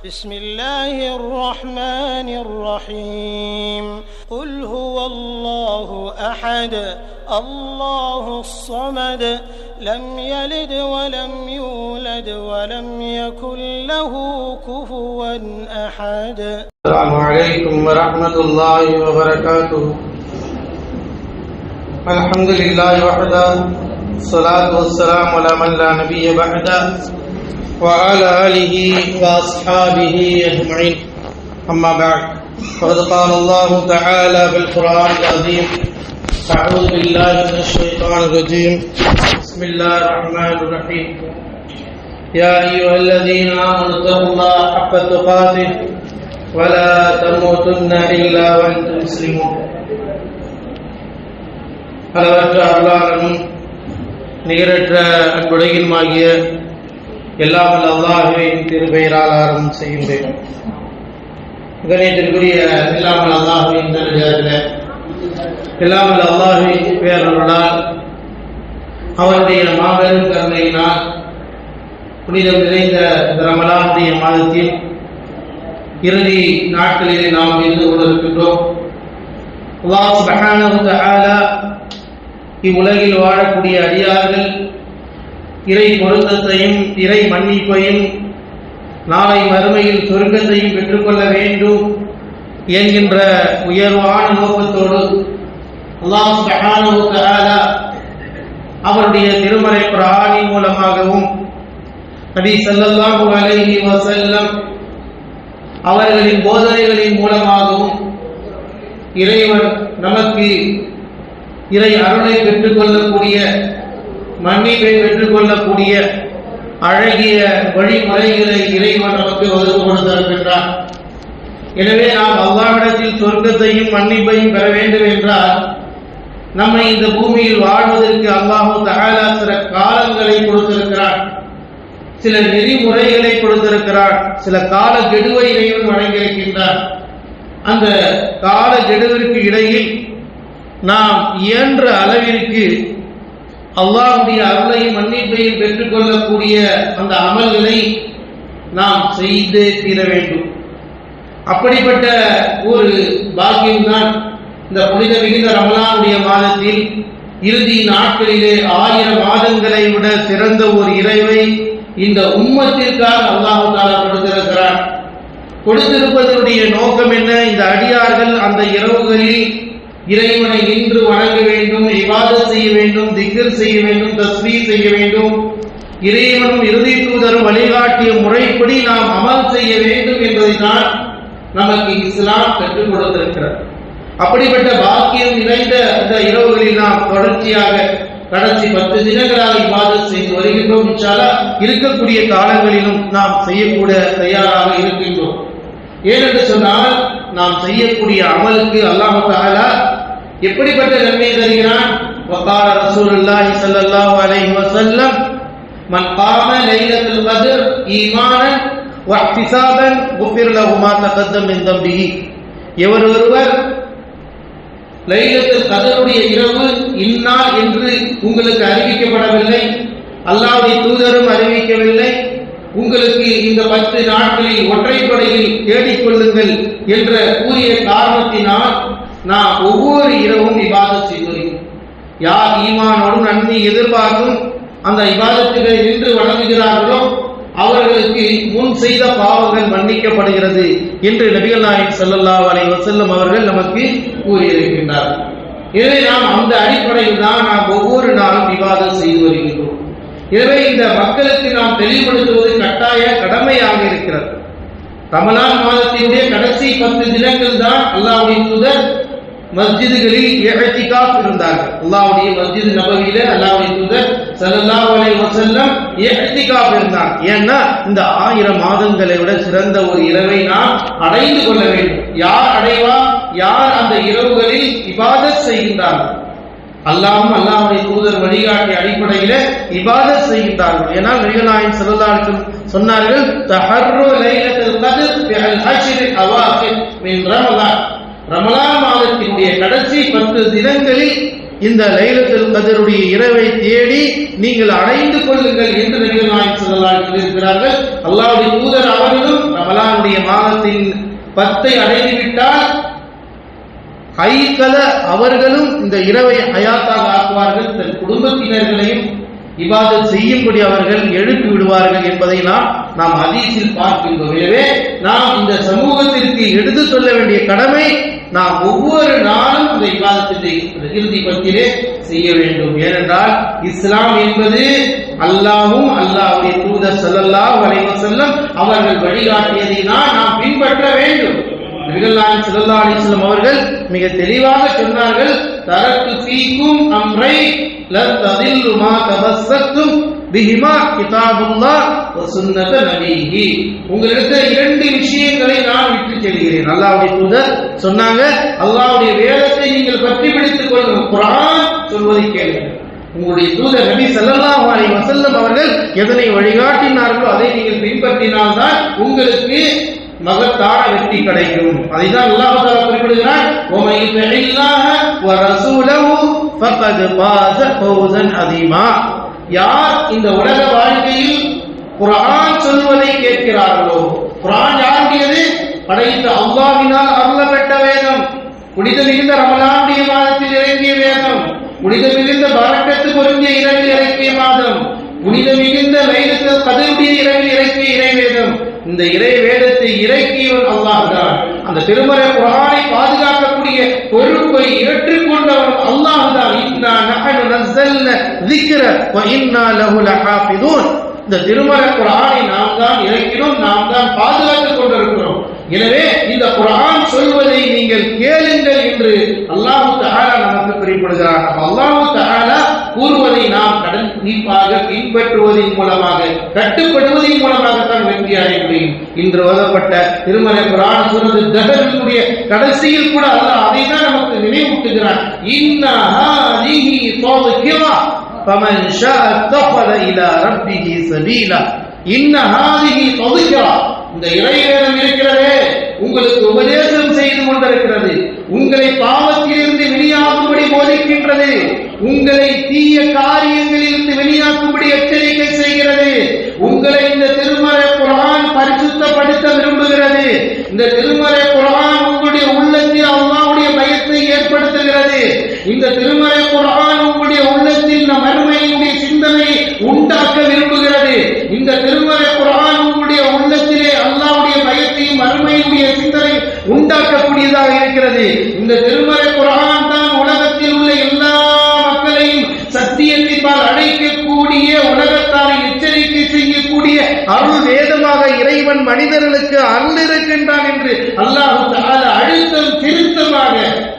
بسم الله الرحمن الرحيم قل هو الله أحد الله الصمد لم يلد ولم يولد ولم يكن له كفوا أحد. السلام عليكم ورحمة الله وبركاته. الحمد لله وحده الصلاة والسلام على من لا نبي بعده وعلى آله وأصحابه أجمعين. أما بعد فقد قال الله تعالى في القرآن العظيم أعوذ بالله من الشيطان الرجيم بسم الله الرحمن الرحيم يا أيها الذين آمنوا اتقوا الله حق تقاته ولا تموتن إلا وأنتم مسلمون. அளவற்ற அருளாளனும் நிகரற்ற அன்புடையுமாகிய எல்லாம் வல்ல அல்லாஹ்வின் திருப்பெயரால் ஆரம்பம் செய்கின்றேன். கண்ணியத்திற்குரிய எல்லாம் வல்ல அல்லாஹ்வின் நல்லடியார்களே, எல்லாம் வல்ல அல்லாஹ்வின் பேரருளால் அவருடைய மாபெரும் கருணையினால் புனிதம் நிறைந்த ரமலானுடைய மாதத்தில் இறுதி நாட்களிலே நாம் இருந்து கொண்டிருக்கின்றோம். அல்லாஹ் சுப்ஹானஹு வ தஆலா இவ்வுலகில் வாழக்கூடிய அடியார்கள் இறை பொருத்தத்தையும் இறை மன்னிப்பையும் நாளை மறுமையில் சொர்க்கத்தையும் பெற்றுக்கொள்ள வேண்டும் என்கின்ற உயர்வான நோக்கத்தோடு அல்லாஹ் சுப்ஹானஹு வ தஆலா அவருடைய திருமறை குர்ஆனின் மூலமாகவும் நபி ஸல்லல்லாஹு அலைஹி வஸல்லம் அவர்களின் போதனைகளின் மூலமாகவும் இறைவன் நமக்கு இறை அருளை பெற்றுக்கொள்ளக்கூடிய மன்னிப்பை பெற்றுக்கொள்ளக்கூடிய அழகிய வழிமுறைகளை இறைவன் நமக்கு வகுத்து கொடுத்திருக்கின்றார். எனவே நாம் அல்லாஹ்விடத்தில் சொர்க்கத்தையும் மன்னிப்பையும் பெற வேண்டும் என்றால் நம்மை இந்த பூமியில் வாழ்வதற்கு அல்லாஹ் தஆலா சில காலங்களை கொடுத்திருக்கிறார், சில நெறிமுறைகளை கொடுத்திருக்கிறார், சில கால கெடுவை இறைவன் வழங்கியிருக்கின்றார். அந்த கால கெடுவிற்கு இடையில் நாம் இயன்ற அளவிற்கு அல்லாஹ்வுடைய அருளையும் மன்னிப்பையும் பெற்றுக்கொள்ளக்கூடிய அந்த அமல்களை நாம் செய்து தீர வேண்டும். அப்படிப்பட்ட ஒரு பாக்கியம்தான் இந்த புனித மிகுந்த ரமலானுடைய மாதத்தில் இறுதி நாட்களிலே 1000 மாதங்களை விட சிறந்த ஒரு இறைவை இந்த உம்மத்திற்காக அல்லாஹ் தஆலா கொடுத்திருக்கிறார். கொடுத்திருப்பதனுடைய நோக்கம் என்ன? இந்த அடியார்கள் அந்த இரவுகளில் இறைவனை நின்று வணங்க வேண்டும், இபாதத் செய்ய வேண்டும், திக்ர் செய்ய வேண்டும், தஸ்பீஹ் செய்ய வேண்டும். இறைவனும் இறுதி தூதரும் வழிகாட்டிய முறைப்படி நாம் அமல் செய்ய வேண்டும் என்பதைத்தான் நமக்கு இஸ்லாம் கற்றுக் கொடுத்திருக்கிறது. அப்படிப்பட்ட பாக்கியம் நிறைந்த இந்த இரவுகளில் நாம் தொடர்ச்சியாக கடைசி 10 தினங்களாக இபாதத் செய்து வருகின்றோம். இன்ஷா அல்லாஹ் இருக்கக்கூடிய காலங்களிலும் நாம் செய்யக்கூட தயாராக இருக்கின்றோம். ஏனென்று சொன்னால் நாம் செய்யக்கூடிய அமலுக்கு அல்லாஹ் தஆலா எப்படிப்பட்ட நன்மை தருகிறான்? வகால ரசூலுல்லாஹி ஸல்லல்லாஹு அலைஹி வஸல்லம் மன் காம லைலத்துல் கத்ர் ஈமானன் வஹ்திசாபன் குஃபிர லஹு மா தகத்தம் மின் தம்பிஹி. எவர் ஒருவர் லைலத்துல் கத்ருடைய இரவு இன்னார் என்று உங்களுக்கு அறிவிக்கப்படவில்லை, அல்லாஹ்வுடைய தூதரும் அறிவிக்கவில்லை, உங்களுக்கு இந்த 10 நாட்களில் ஒற்றைப்படையில் தேடிக்கொள்ளுங்கள் என்ற கூறிய காரணத்தினால் நாம் ஒவ்வொரு இரவும் இபாதத் செய்வோம். யார் ஈமானோடு நன்மை எதிர்பார்க்கும் அந்த இபாதத்துகளை நின்று வணங்குகிறார்களோ அவர்களுக்கு முன் செய்த பாவங்கள் மன்னிக்கப்படுகிறது என்று நபிகள் நாயகம் ஸல்லல்லாஹு அலைஹி வஸல்லம் அவர்கள் நமக்கு கூறியிருக்கின்றார்கள். எனவே நாம் அந்த அடிப்படையில் தான் நாம் ஒவ்வொரு நாளும் இபாதத் செய்து வருகின்றோம். எனவே இந்த மக்களுக்கு நாம் தெளிவுபடுத்துவது கட்டாய கடமையாக இருக்கிறது. ரமலான் மாதத்தினுடைய கடைசி 10 தினங்கள் தான் அல்லாஹ்வுடைய தூதர் மஸ்ஜிதுகளில் இஅ்திகாஃப் இருந்தார்கள். அல்லாஹ்வுடைய மஸ்ஜித் நபவியில அல்லாஹ்வுடைய தூதர் ஸல்லல்லாஹு அலைஹி வஸல்லம் இஅ்திகாஃப் இருந்தார். ஏன்னா இந்த 1000 மாதங்களை விட சிறந்த ஒரு இரவை நாம் அடைந்து கொள்ள வேண்டும். யார் அடைவா? யார் அந்த இரவுகளில் இபாதத் செய்கின்றார்கள், அல்லாஹ்வும் அல்லாஹ்வுடைய தூதர் வழிகாட்டிய அடிப்படையில இபாதத் செய்கின்றார்கள். ஏனால் நபிகள் நாயகம் ஸல்லல்லாஹு அலைஹி வஸல்லம் சொன்னார்கள், தஹர்ரு லைலத்துல் கத்ர் ஃபில் அஷ்ர் அவாகிர் மின் ரமலான். ரமலான் மாதத்தினுடைய கடைசி 10 தினங்களில் இந்த லைலத்துல் கத்ருடைய இரவை தேடி நீங்கள் அடைந்து கொள்ளுங்கள் என்று நபிகள் நாயகம் ஸல்லல்லாஹு அலைஹி வஸல்லம் இருக்கிறார்கள். அல்லாஹ்வுடைய தூதர் அவர்களும் ரமலான் ரமலானுடைய மாதத்தின் 10 அடைந்துவிட்டால் அவர்களும் இந்த இரவை ஹயாத்தாக ஆக்குவார்கள். தன் குடும்பத்தினர்களையும் இபாதத் செய்யும்படி அவர்கள் எழுப்பி விடுவார்கள் என்பதை நாம் ஹதீஸில் பார்க்கின்றோம். எனவே நாம் இந்த சமூகத்திற்கு எடுத்து சொல்ல வேண்டிய கடமை, நாம் ஒவ்வொரு நாளும் இந்த இபாதத்தை இறுதி பத்திலே செய்ய வேண்டும். ஏனென்றால் இஸ்லாம் என்பது அல்லாஹ்வும் அல்லாஹ்வுடைய தூதர் ஸல்லல்லாஹு அலைஹி வஸல்லம் அவர்கள் வழிகாட்டியதை நாம் பின்பற்ற வேண்டும். நபிகள் நாயகம் ஸல்லல்லாஹு அலைஹி வஸல்லம் அவர்கள் மிக தெளிவாக சொன்னார்கள், தரக்கு ஃபீக்கும் அம்ரை லன் ததில்லு மா தமஸ்ஸக்தும் பிஹிமா கிதாபுல்லாஹ் வ சுன்னத நபிஹி. உங்களிடத்தில் 2 விஷயங்களை நான் விட்டு செல்கிறேன். அல்லாஹ்வுடைய தூதர் சொன்னாங்க, அல்லாஹ்வுடைய வேதத்தை நீங்கள் பற்றி பிடித்துக் கொள்ளுங்கள், குர்ஆன் சொல்வதை கேளுங்கள். உங்களுடைய தூதர் நபி ஸல்லல்லாஹு அலைஹி வஸல்லம் அவர்கள் எதனை வழிகாட்டினார்களோ அதை நீங்கள் பின்பற்றினால்தான் உங்களுக்கு மகத்தான வெற்றி கிடைக்கும். அதைதான் அல்லாஹ் தஆலா குறிப்பிடுகிறார், வமை யுதில்லாஹ வ ரசூலஹு ஃபகத் ஃபாஸ ஃபௌஸன் அதீமா. யார் இந்த உலக வாழ்க்கையில் குர்ஆன் சொல்வதை கேட்கிறார்களோ, குர்ஆன் யாருடையது? படைத்த அல்லாஹ்வினால் அருளப்பட்ட வேதம், புனித மிகுந்த ரமலானுடைய மாதத்தில் இறங்கிய வேதம், புனித மிகுந்த பரக்கத்து பொருந்திய இரவில் இறங்கிய மாதம், புனித மிகுந்த லைலத்துல் கத்ருடைய இரவில் இறங்கிய இறைவேதம். இந்த இறை வேதத்தை இறக்கியவன் அல்லாஹ் தான். அந்த திருமறை குர்ஆனை பாதுகாக்கக்கூடிய பொறுப்பை ஏற்றுக்கொண்டவன் அல்லாஹ் தான். இன்னா நஹனு நஸல்னா ذிக்ர வ இன்னா லஹு லஹாஃபிதூன். இந்த திருமறை குர்ஆனை நாம் தான் இறக்கினோம், நாம் தான் பாதுகாத்துக் கொண்டிருக்கிறோம். எனவே இந்த குர்ஆன் சொல்வதை நீங்கள் கேளுங்கள் என்று அல்லாஹ் தஆலா நமக்கு குறிப்பிடுகிறார். அல்லாஹ் தஆலா கூறுவதை நாம் கண்டிப்பாக பின்பற்றுவதன் மூலமாக, கட்டுப்படுவதன் மூலமாக தான் வெற்றி அடைய முடியும். இன்று ஓதப்பட்ட திருமறை குர்ஆன் சூரத்துல் தஹ்ருடைய கடைசியில் கூட அல்லாஹ் அதை தான் நமக்கு நினைவூட்டுகிறான். இன்னா ஹாதிஹி தௌகிரா ஃபமன் ஷாஅ தஃபத இலா ரப்பிஹி சபீலா. இன்னா ஹாதிஹி தௌகிரா. இந்த இறைவேதம் இருக்கிறதே, உங்களுக்கு உபதேசம் செய்து கொண்டிருக்கிறது, உங்களை பாவத்திலிருந்து வெளியாக்கும்படி போதிக்கின்றது, உங்களை தீய காரியங்களிலிருந்து வெளியாக்கும்படி எச்சரிக்கை செய்கிறது. உங்களை இந்த திருமறை குர்ஆன் பரிசுத்தப்படுத்த விரும்புகிறது. இந்த திருமறை குர்ஆன் உங்களுடைய உள்ளத்தில் அல்லாஹ்வுடைய பயத்தை ஏற்படுத்துகிறது. இந்த திருமறை குர்ஆன் உங்களுடைய உள்ளத்தில் மறுமையினுடைய சிந்தனை உண்டாக்க விரும்புகிறது. இந்த திருமறை குர்ஆன் உங்களுடைய உள்ளத்திலே அல்லாஹ்வுடைய பயத்தையும் மறுமையினுடைய சிந்தனை உண்டாக்கக்கூடியதாக இருக்கிறது. இந்த திருமறை குர்ஆன் தான் உலகத்தில் உள்ள எல்லா மக்களையும் சத்தியத்தினால் அழைக்கக்கூடிய, உலகத்தாரை எச்சரிக்கை செய்யக்கூடிய அருள் வேதமாக இறைவன் மனிதர்களுக்கு அருள் இருக்கின்றான் என்று அல்லாஹ் தஆலா அழுத்தம் திருத்தமாக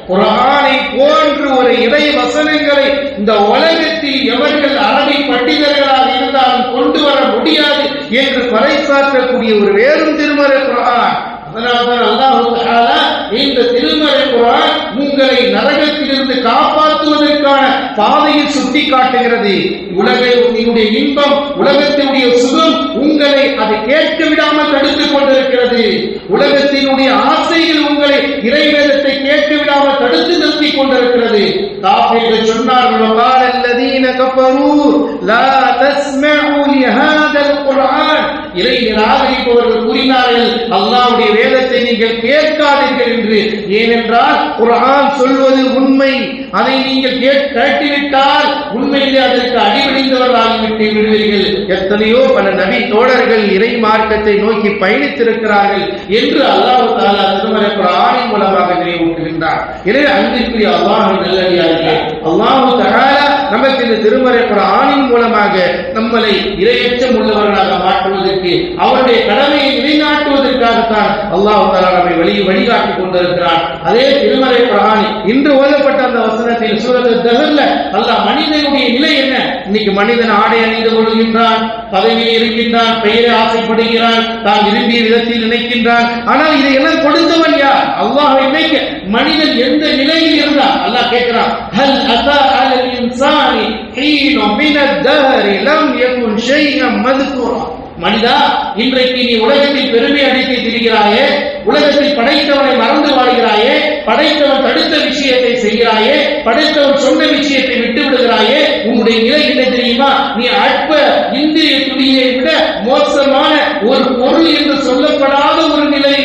குர்ஆனை போன்று ஒரு இறை வசனங்களை இந்த உலகத்தில் எவர்கள் அரபி பண்டிதர்களாக இருந்தாலும் கொண்டு வர முடியாது என்று பறைசாற்றக்கூடிய ஒரு வேறும் திருமறை குர்ஆன். அதனால்தான் அல்லாஹ் தஆலா இந்த திருமறை குர்ஆன் உங்களை நரகத்திலிருந்து காப்பாற்றுவதற்கான பாதையில் சுட்டி காட்டுகிறது. உலகத்தினுடைய இன்பம், உலகத்தினுடைய சுகம் உங்களை அதை கேட்க விடாமல் தடுத்துக் கொண்டிருக்கிறது. உலகத்தினுடைய ஆசைகள் உங்களை இறைவேதத்தை கேட்க விடாமல் தடுத்து நிறுத்திக் கொண்டிருக்கிறது. காஃபிர்கள் சொன்னார்கள், وقال الذين كفروا لا تسمعوا لهذا القرآن. இறை நிராகரிப்பவர்கள் கூறினார்கள், அல்லாஹ்வுடைய வேதத்தை நீங்கள் கேட்காதீர்கள் என்று. ஏனென்றால் குர்ஆன் சொல்வது உண்மை, அதை நீங்கள் கேட்டுவிட்டால் உண்மையிலே அதற்கு அடிபணிந்தவர்களாகிவிட்டு விடுவீர்கள். எத்தனையோ பல நபி தோழர்கள் இறை மார்க்கத்தை நோக்கி பயணித்திருக்கிறார்கள் என்று அல்லாஹ் தஆலா திருமறை குர்ஆனின் மூலமாக நினைவூட்டுகின்றார். எனவே அன்பிற்குரிய அல்லாஹ்வின் நல்லடியார்களே, அல்லாஹ் தஆலா நமக்கு இந்த திருமறை குர்ஆனின் மூலமாக நம்மளை இறையச்சம் உள்ளவர்களாக மாற்றுவதற்கு, அவருடைய கடமையை நிலைநாட்டுவதற்காகத்தான் அல்லாஹ் தஆலா நம்மை வழிகாட்டி கொண்டிருக்கிறார். அதே திருமறை குர்ஆனில் இன்று ஓதப்பட்ட அந்த வசனத்தில் சூரத்துல் தஹ்ர்ல அல்லாஹ் மனிதனுடைய நிலை என்ன? இன்னைக்கு மனிதன் ஆடை அணிந்து கொள்கின்றான், பதவியில் இருக்கின்றான், பெயரை ஆசைப்படுகிறான், தான் விரும்பிய விதத்தில் நினைக்கின்றான். ஆனால் இதை எல்லாம் கொடுத்தவன் யார்? அல்லாஹ்வை நினைக்க மனிதன் எந்த நிலையில் இருந்தான்? அல்லாஹ் கேட்கிறான், ஹல் அதா அலல் இன்சானி ஹீனு மினத் தஹரி லம் யகுன் ஷைஅன் மذ்குரா. மனிதா, இன்றைக்கு நீ உலகத்தில் பெருமை அடித்து திரிகிறாயே, உலகத்தில் படைத்தவனை மறந்து வாழ்கிறாயே, படைத்தவன் தடுத்த விஷயத்தை செய்கிறாயே, படைத்தவன் சொன்ன விஷயத்தை விட்டு விடுகிறாயே. உன்னுடைய நிலை என்ன தெரியுமா? நீ அற்ப இந்திரிய துணியை விட மோசமான ஒரு பொருள் என்று சொல்லப்படாத ஒரு நிலை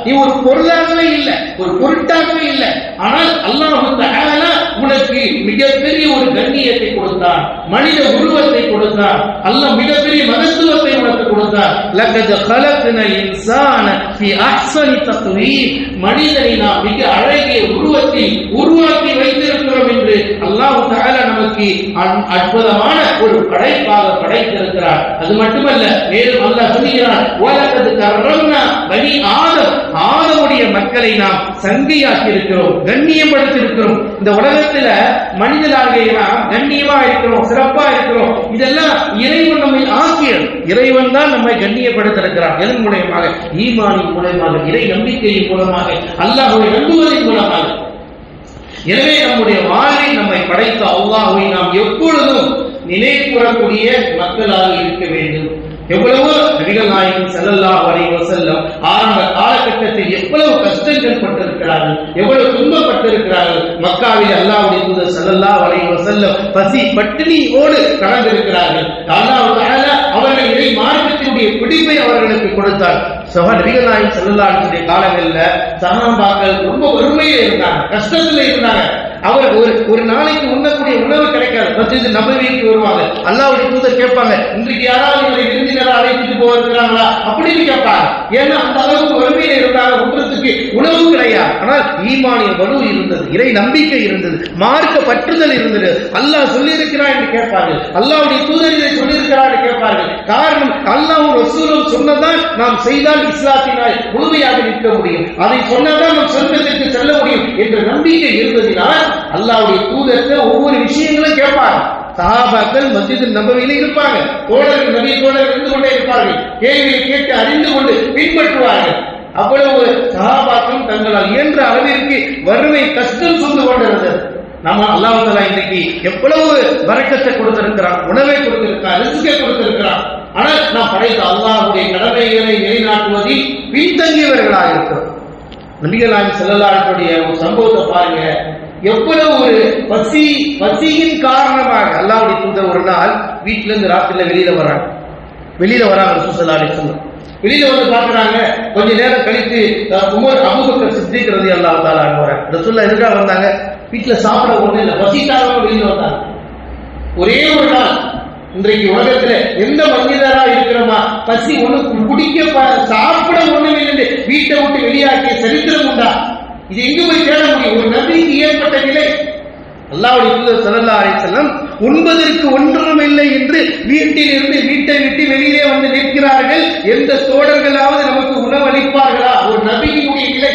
நீ ஒரு பொருளாகவே இல்லை, ஒரு பொருட்டாகவே இல்லை. ஆனால் அல்லாஹ் தஆலா உனக்கு மிகப்பெரிய ஒரு கண்ணியத்தை கொடுத்தான், மனித உருவத்தை கொடுத்தான், அல்லாஹ் மிகப்பெரிய மகத்துவத்தை உனக்கு கொடுத்தான். லகத் خلقنا الانسان في احسن تقويم, மனிதனை நாம் மிக அழகிய உருவத்தில் உருவாக்கி வைத்திருக்கிறோம் என்று அல்லாஹ் தஆலா நமக்கு அற்புதமான ஒரு படைப்பாக படைத்திருக்கிறார். அது மட்டுமல்ல, மேலும் அல்லாஹ் சொல்கிறார், வலகத் கர்ரம்னா பனி ஆதம், ஆதமுடைய மக்களை நாம் சங்கையாக்கி இருக்கிறோம், கண்ணியப்படுத்தி இருக்கிறோம். இந்த உலகத்துல மனிதனாக நாம் கண்ணியமா இருக்கிறோம், சிறப்பா இருக்கிறோம். இதெல்லாம் இறைவன் நம்மை ஆக்கியது. இறைவன் தான் நம்மை கண்ணியப்படுத்திருக்கிறார். எதன் மூலமாக? ஈமானின் மூலமாக, இறை நம்பிக்கையின் மூலமாக, அல்லாஹ்வை நம்புவதன் மூலமாக. எனவே நம்முடைய வாழ்வில் நம்மை படைத்த அல்லாஹ்வை நாம் எப்பொழுதும் நினைவுகூரக்கூடிய மக்களாக இருக்க வேண்டும். எவ்வளவோ நபிகள் நாயகம் ஸல்லல்லாஹு அலைஹி வஸல்லம் ஆரம்ப காலகட்டத்தில் எவ்வளவு கஷ்டங்கள் பட்டிருக்கிறார்கள், எவ்வளவு துன்பப்பட்டிருக்கிறார்கள். மக்காவில் அல்லாஹ்வுடைய தூதர் ஸல்லல்லாஹு அலைஹி வஸல்லம் பசி பட்டினியோடு கடந்திருக்கிறார்கள். அல்லாஹ் தஆலா அவர்கள் இறை மார்க்கத்தினுடைய பிடிப்பை அவர்களுக்கு கொடுத்தார். நபிகள் நாயகம் ஸல்லல்லாஹு அலைஹி வஸல்லம் காலங்களில் சஹாபாக்கள் ரொம்ப வறுமையில இருந்தாங்க, கஷ்டத்துல இருந்தாங்க. அவர் ஒரு நாளைக்கு உண்ணக்கூடிய உணவு கிடைக்காது. மஸ்ஜித் நபவிக்கு வருவாங்க, அல்லாஹ்வுடைய தூதர் கேட்பாங்க, இன்றைக்கு யாராவது இவரை விருந்தினரா அழைத்துட்டு போகிறாங்களா அப்படின்னு கேட்பாங்க. ஏன்னா அந்த அளவுக்கு வறுமையில இருந்தாங்க, உண்றதுக்கு உணவு கிடையாது. ஆனால் ஈமானிய வலு இருந்தது, இறை நம்பிக்கை இருந்தது, மார்க்க பற்றுதல் இருந்தது. அல்லாஹ் சொல்லியிருக்கிறார் என்று கேட்பார்கள், அல்லாஹ்வுடைய தூதர் இதை சொல்லியிருக்கிறார் என்று கேட்பார்கள். காரணம், அல்லாஹ்வும் ரசூலும் சொன்னதான் நாம் செய்தால் இஸ்லாத்தினால் முழுமையாக நிற்க முடியும், அதை சொன்னதான் நாம் சொர்க்கத்திற்கு செல்ல முடியும் என்ற நம்பிக்கை இருந்ததினால் அல்லாஹ்வுடைய தூதர் ஒவ்வொரு விஷயங்களும் கேட்பாங்க. சஹாபாக்கள் மஸ்ஜித் நபவியில இருப்பாங்க, தோழர்கள் நபி தோழர்கள் இருந்து கொண்டே இருப்பார்கள், கேள்வியை கேட்டு அறிந்து கொண்டு பின்பற்றுவார்கள். அவ்வளவு சஹாபாக்களும் தங்களால் இயன்ற அளவிற்கு வறுமை கஷ்டம் சூழ்ந்து கொண்டிருந்தது. நம்ம அல்லாஹ் தஆலா இன்னைக்கு எவ்வளவு பரக்கத்தை கொடுத்திருக்கிறான், உணவை கொடுத்திருக்கிறான், ரிஸ்கை கொடுத்திருக்கிறான். ஆனால் நாம் படைத்த அல்லாஹ்வுடைய கடமைகளை நிலைநாட்டுவதில் பின்தங்கியவர்களாக இருக்கிறோம். நபிகள் நாயகம் ஸல்லல்லாஹு அலைஹி வஸல்லம் ஒரு சம்பவத்தை பாருங்க. எவ்வளவு ஒரு பசியின் காரணமாக அல்லாஹ்வுடைய தூதர் ஒரு நாள் வீட்டுல இருந்து ராத்திரில வெளியில வராங்க ரசூல் ஸல்லல்லாஹு அலைஹி வஸல்லம். வெளியில வந்து பாக்குறாங்க. கொஞ்ச நேரம் கழித்து உமர் அபூபக்கர் சித்திக் ரலியல்லாஹு தஆலா வராங்க. ரசூலுல்லாஹ் எதுக்காக வந்தாங்க? வீட்டுல சாப்பிட ஒண்ணு இல்லை, பசிக்காக வெளியில வந்தாங்க. ஒரே ஒரு நாள், இன்றைக்கு உலகத்துல எந்த மனிதரா இருக்கிறோமா, பசி ஒண்ணு குடிக்க சாப்பிட ஒண்ணுமே இல்லை, வீட்டை விட்டு வெளியாக்கிய சரித்திரம் உண்டா? இது எங்க போய் தேட முடியும்? ஒரு நபிக்கு ஏற்பட்ட நிலை. அல்லாஹ்வுடைய தூதர் ஸல்லல்லாஹு அலைஹி வஸல்லம் உண்பதற்கு ஒன்றும் இல்லை என்று வீட்டை விட்டு வெளியிலே வந்து நிற்கிறார்கள். எந்த தோழர்களாவது நமக்கு உணவளிப்பார்களா? ஒரு நபியினுடைய நிலை.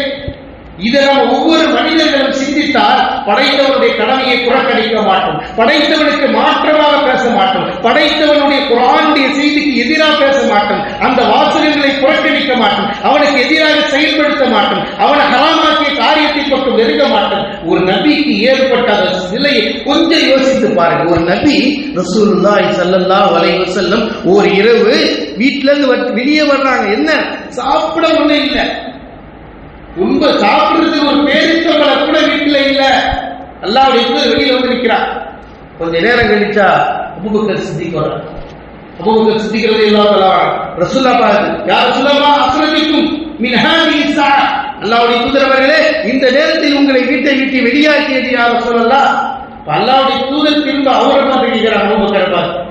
இதை நாம் ஒவ்வொரு மனிதர்களும் சிந்தித்தால் படைத்தவனுடைய கடமையை புறக்கணிக்க மாட்டோம், படைத்தவனுக்கு மாற்றமாக பேச மாட்டோம், படைத்தவனுடைய குர்ஆனுடைய செய்திக்கு எதிராக பேச மாட்டோம், அந்த வாசகங்களை புறக்கணிக்க மாட்டோம், அவனுக்கு எதிராக செயல்படுத்த மாட்டோம், அவனை ஹராமாக்கிய காரியத்தை பக்கம் நெருங்க மாட்டோம். ஒரு நபிக்கு ஏற்பட்ட நிலையை கொஞ்சம் யோசித்து பாருங்க. ஒரு நபி ரசூலுல்லாஹி ஸல்லல்லாஹு அலைஹி வஸல்லம் ஒரு இரவு வீட்டுல இருந்து வெளியே வர்றாங்க. என்ன சாப்பிட ஒண்ணு இல்லை, சாப்பிடுறதுக்கு ஒரு பேரித்தவங்களை கூட வீட்டுல இல்ல. அல்லாஹ்வுடைய தூதர் வெளியில வந்து நிற்கிறார். கொஞ்ச நேரம் கழிச்சா அபூபக்கர் சித்திக் வர்றார். அபூபக்கர் சித்திக் ரலியல்லாஹு தஆலா ரசூலுல்லாஹ் பாரு, யா ரசூலல்லாஹ் அஸ்ரஜுக்கும் மின் ஹாதிஹி ஸஆ, அல்லாஹ்வுடைய தூதர் அவர்களே, இந்த நேரத்தில் உங்களை வீட்டை விட்டு வெளியாக்கியது யா ரசூலல்லாஹ். அல்லாஹ்வுடைய தூதர் திரும்ப அவரை பார்த்து கேட்கிறார், அபூபக்கரை பார்த்து,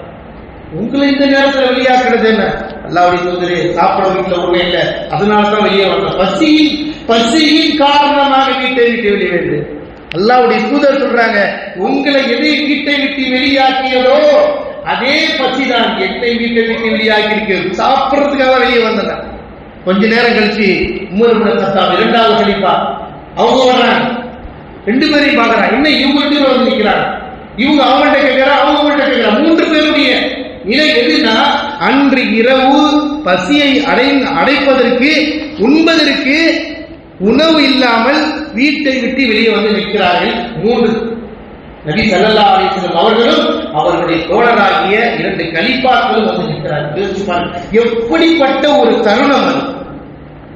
உங்களை இந்த நேரத்தில் வெளியாக்குறது என்ன? அல்லாஹ்வுடைய தூதரே, சாப்பிட வீட்டுல ஒண்ணு இல்லை, அதனாலதான் வெளியே வந்தோம், பசியின் காரணமாக வீட்டை விட்டு வெளியேறு. அல்லாஹ்வுடைய தூதர் சொல்றாங்க, உங்களை எதை வீட்டை விட்டு வெளியாக்கியதோ அதே பசிதான் என்னை வீட்டை விட்டு வெளியாக்கி இருக்கிறது. சாப்பிடுறதுக்காக வெளியே வந்தன. கொஞ்ச நேரம் கழிச்சு உமர் இப்னு கத்தாப் இரண்டாவது கலீஃபா அவங்க வர்றாங்க. ரெண்டு பேரையும் பாக்குறாங்க. இன்னும் இவங்க ரெண்டு பேரும் வந்து நிக்கிறாங்க. இவங்க அவங்கள்ட்ட கேட்கிறாங்க, அவங்க அவங்கள்ட்ட கேட்கிறாங்க. மூன்று பேருடைய நிலை எதுனா, அன்று இரவு பசியை அடைப்பதற்கு உண்பதற்கு உணவு இல்லாமல் வீட்டை விட்டு வெளியே வந்து நிற்கிறார்கள். மூன்று நபி ஸல்லல்லாஹு அலைஹி வஸல்லம் அவர்களும் அவர்களுடைய தோழராகிய இரண்டு கலீஃபாக்களும் வந்து நிற்கிறார்கள். எப்படிப்பட்ட ஒரு தருணம் அது!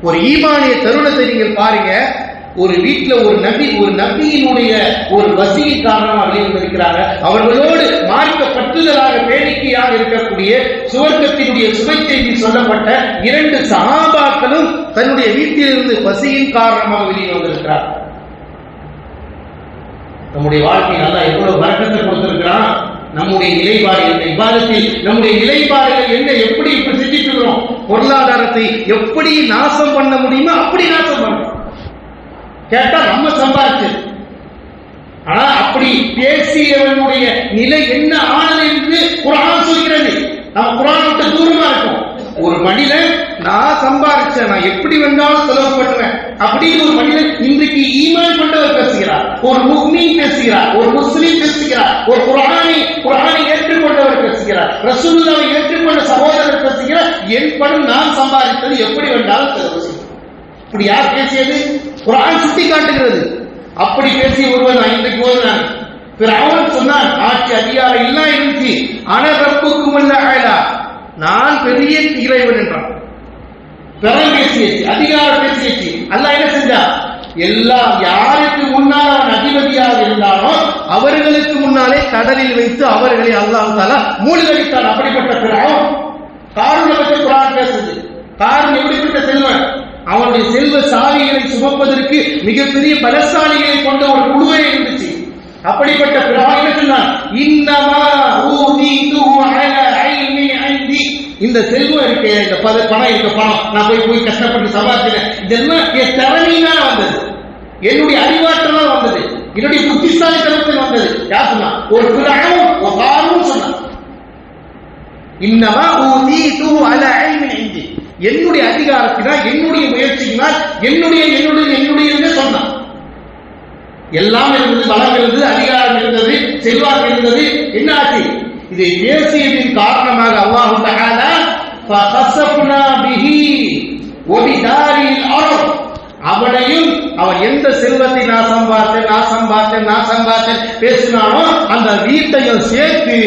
ஒரு ஈமானிய தருணத்தை நீங்கள் பாருங்க. ஒரு வீட்டுல ஒரு நபியினுடைய ஒரு வசியின் காரணமாக வெளிவந்திருக்கிறாங்க. அவர்களோடு மார்க்க பற்றுதலாக வேடிக்கையாக இருக்கக்கூடிய சுவர்க்கத்தினுடைய சுவை செய்தி சொல்லப்பட்ட 2 சஹாபாக்களும் தன்னுடைய வீட்டிலிருந்து பசியின் காரணமாக வெளியே வந்திருக்கிறார். நம்முடைய வாழ்க்கையில் அல்லாஹ் எவ்வளவு வரக்கத்தை கொடுத்திருக்கிறான். நம்முடைய நிலைப்பாடு என்ன, இபாதத்தில் நம்முடைய நிலைப்பாடுகள் என்ன, எப்படி இப்ப செஞ்சுட்டு இருக்கிறோம், பொருளாதாரத்தை எப்படி நாசம் பண்ண முடியுமோ அப்படி நாசம் பண்ணணும். கேட்டா நம்ம சம்பாதிச்சது. ஆனா அப்படி பேசியவனுடைய நிலை என்ன ஆனது என்று குர்ஆன் சொல்கிறது. நம்ம குர்ஆன் விட்டு தூரமா இருக்கும். ஒரு மனிதன் நான் சம்பாதிச்சேன், நான் எப்படி வேண்டாலும் செலவு பண்ணுவேன் அப்படின்னு ஒரு மனிதன் இன்றைக்கு ஈமான் கொண்டவர் பேசுகிறார், ஒரு முஃமின் பேசுகிறார், ஒரு முஸ்லிம் பேசுகிறார், ஒரு குர்ஆனை ஏற்றுக்கொண்டவர் பேசுகிறார், ரசூலுல்லாஹை ஏற்றுக்கொண்ட சகோதரர் பேசுகிறார். என் பணம் நான் சம்பாதித்தது எப்படி வேண்டாலும் செலவு செய்யும். இப்படி யார் பேசியது? குர்ஆன் சுட்டி காட்டுகிறது. அப்படி பேசிய ஒருவன் நான் இன்றைக்கு ஓதுனான். ஃபிரௌன் சொன்னான், ஆட்சி அதிகாரம் எல்லாம் இருந்துச்சு, அன ரப்புக்கும் அலா, நான் பெரிய இறைவன் என்றான். பெறம் பேசியச்சு, அதிகாரம் பேசியச்சு. அல்லாஹ் என்ன செஞ்சா? எல்லாம் யாருக்கு முன்னால் அவன் அதிபதியாக இருந்தானோ அவர்களுக்கு முன்னாலே கடலில் வைத்து அவர்களை அல்லாஹ் தஆலா மூழ்கடித்தான். அப்படிப்பட்ட ஃபிரௌன். காரூனை பற்றி குர்ஆன் பேசுது. காரூன் எப்படிப்பட்ட செல்வன்? அவனுடைய செல்வ சாலிகளை சுமப்பதற்கு மிகப்பெரிய பலசாலிகளை கொண்ட ஒரு குழுவே இருந்துச்சு. அப்படிப்பட்ட ஃபிரௌன் என்ன சொன்னான்? இன்னமா ஊதீது அலா இல்மி இன்தி. இந்த செல்வம் இருக்கே, இந்த பணம் இருக்க பணம் நான் போய் கஷ்டப்பட்டு சம்பாதிக்கிறேன், இதெல்லாம் என் திறமையினால வந்தது, என்னுடைய அறிவாற்றலால் வந்தது, என்னுடைய புத்திசாலித்தனத்தில் வந்தது. யார் சொன்னா? ஒரு ஃபிரௌன், ஒரு காரூன் சொன்னான். இன்னமா ஊதீது அலா இல்மி இன்தி, என்னுடைய அதிகாரத்தினால், என்னுடைய முயற்சியினால், என்னுடைய சொன்னான். எல்லாம் இருந்தது, வளம் இருந்தது, அதிகாரம் இருந்தது, செல்வாக்கு இருந்தது. என்ன ஆச்சு? இதை பேசியதின் காரணமாக அல்லாஹ் தஆலா ஃபகஸஃப்னா பிஹி வ பிதாரில் அர்த், அவனையும் அவன் எந்த செல்வத்தை நான் சம்பாதித்தேன் பேசினானோ அந்த வீட்டையும் சேர்த்து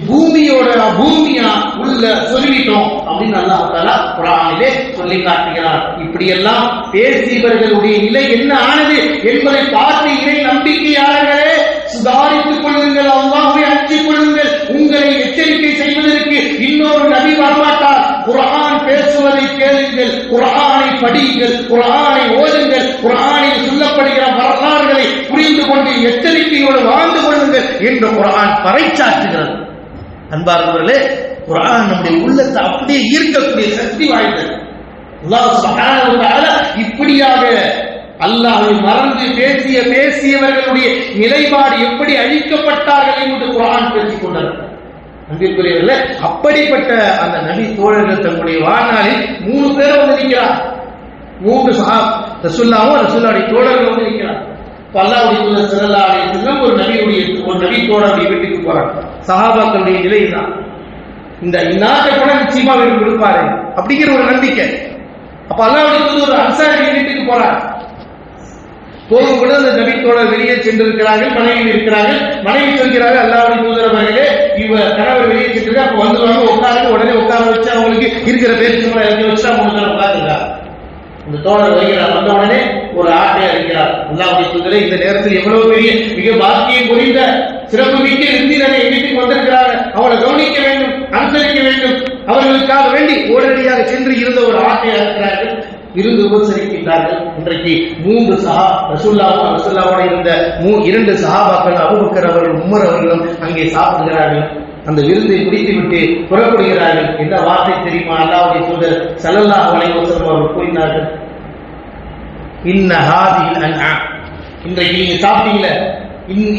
பூமியா உள்ள சொல்லிட்டோம் அப்படின்னு அல்லாஹ் தஆலா குர்ஆனிலே சொல்லி காட்டுகிறார். இப்படியெல்லாம் பேசியவர்களுடைய நிலை என்ன ஆனது என்பதை பார்த்து இறை நம்பிக்கையாளர்களே சுதாரித்துக் கொள்ளுங்கள், அல்லாஹ்வை அஞ்சிக் கொள்ளுங்கள். உங்களை எச்சரிக்கை செய்வதற்கு இன்னொரு நபி வரமாட்டார். குர்ஆன் பேசுவதை கேளுங்கள், குர்ஆனை படியுங்கள், குர்ஆனை ஓதுங்கள், குர்ஆனில் சொல்லப்படுகிற வரலாறுகளை புரிந்து கொண்டு எச்சரிக்கையோடு வாழ்ந்து கொள்ளுங்கள் என்று குர்ஆன் பறைசாற்றுகிறது. அன்பார்ந்தவர்களே, குர்ஆன் நம்முடைய உள்ளத்தை அப்படியே ஈர்க்கக்கூடிய சக்தி வாய்ந்தது. அல்லாஹ் சுப்ஹானஹு வ தஆலா இப்படியாக அல்லாஹ்வை மறந்து பேசியவர்களுடைய நிலைப்பாடு எப்படி அழிக்கப்பட்டார்கள் என்று குர்ஆன் பேசிக் கொண்டிருக்கிறது. அன்பிற்குரியவர்களே, அப்படிப்பட்ட அந்த நபி தோழர்கள் தங்களுடைய வாழ்நாளில் 3 பேர் வந்து நிற்கிறார். 3 ரசூலுல்லாஹ்வும் ரசூலுல்லாஹ்வுடைய தோழர்கள் வந்து நிற்கிறார். அல்லாஹ்வுடைய தூதர் ஸல்லல்லாஹு அலைஹி வஸல்லம் ஒரு நபி தோழருடைய வீட்டுக்கு போறாங்க. சஹாபாக்களுடைய நிலை தான். இந்த இன்னாட்ட கூட நிச்சயமா இவருக்கு கொடுப்பாரு அப்படிங்கிற ஒரு நம்பிக்கை. அப்ப அல்லாஹ்வுடைய தூதர் அன்சாரி வீட்டுக்கு போறார். போகும்போது அந்த நபி தோழர் வெளியே சென்றிருக்கிறார்கள், மனைவி இருக்கிறார்கள். மனைவி சொல்கிறார்கள், அல்லாஹ்வுடைய தூதர் அவர்களே, இவர் கணவர் வெளியே சென்று அப்ப வந்துருவாங்க, உட்கார்ந்து உடனே உட்கார வச்சு அவங்களுக்கு இருக்கிற பேச்சு எழுதி வச்சு அவங்க உட்கார்ந்துருக்கார். அந்த தோழர் வருகிறார். வந்த உடனே ஒரு ஆட்டை அடிக்கிறார். அல்லாஹ்வுடைய தூதரே, இந்த நேரத்தில் எவ்வளவு பெரிய மிக பாக்கியம் புரிந்த சிறப்பு மிக்க விருந்தினரை வீட்டுக்கு வந்திருக்கிறாங்க, அவளை கவனிக்க வேண்டும், அனுசரிக்க வேண்டும், அவர்களுக்காக வேண்டி உடனடியாக சென்று இருந்த ஒரு ஆட்டை அறுக்கிறார்கள், இருந்து உபசரிக்கின்றார்கள். இன்றைக்கு 3 ரசூலுல்லாஹோட இருந்த 2 சஹாபாக்கள், அபூபக்கர் அவர்கள், உமர் அவர்களும் அங்கே சாப்பிடுகிறார்கள். அந்த விருந்தை முடித்துவிட்டு புறப்படுகிறார்கள். என்ன வார்த்தை தெரியுமா? அல்லாஹ்வுடைய தூதர் ஸல்லல்லாஹு அலைஹி வஸல்லம் அவர்கள் கூறினார்கள், இன்ன ஹாதில் அன்ஆம், இன்றைக்கு நீங்க சாப்பிட்டீங்களே,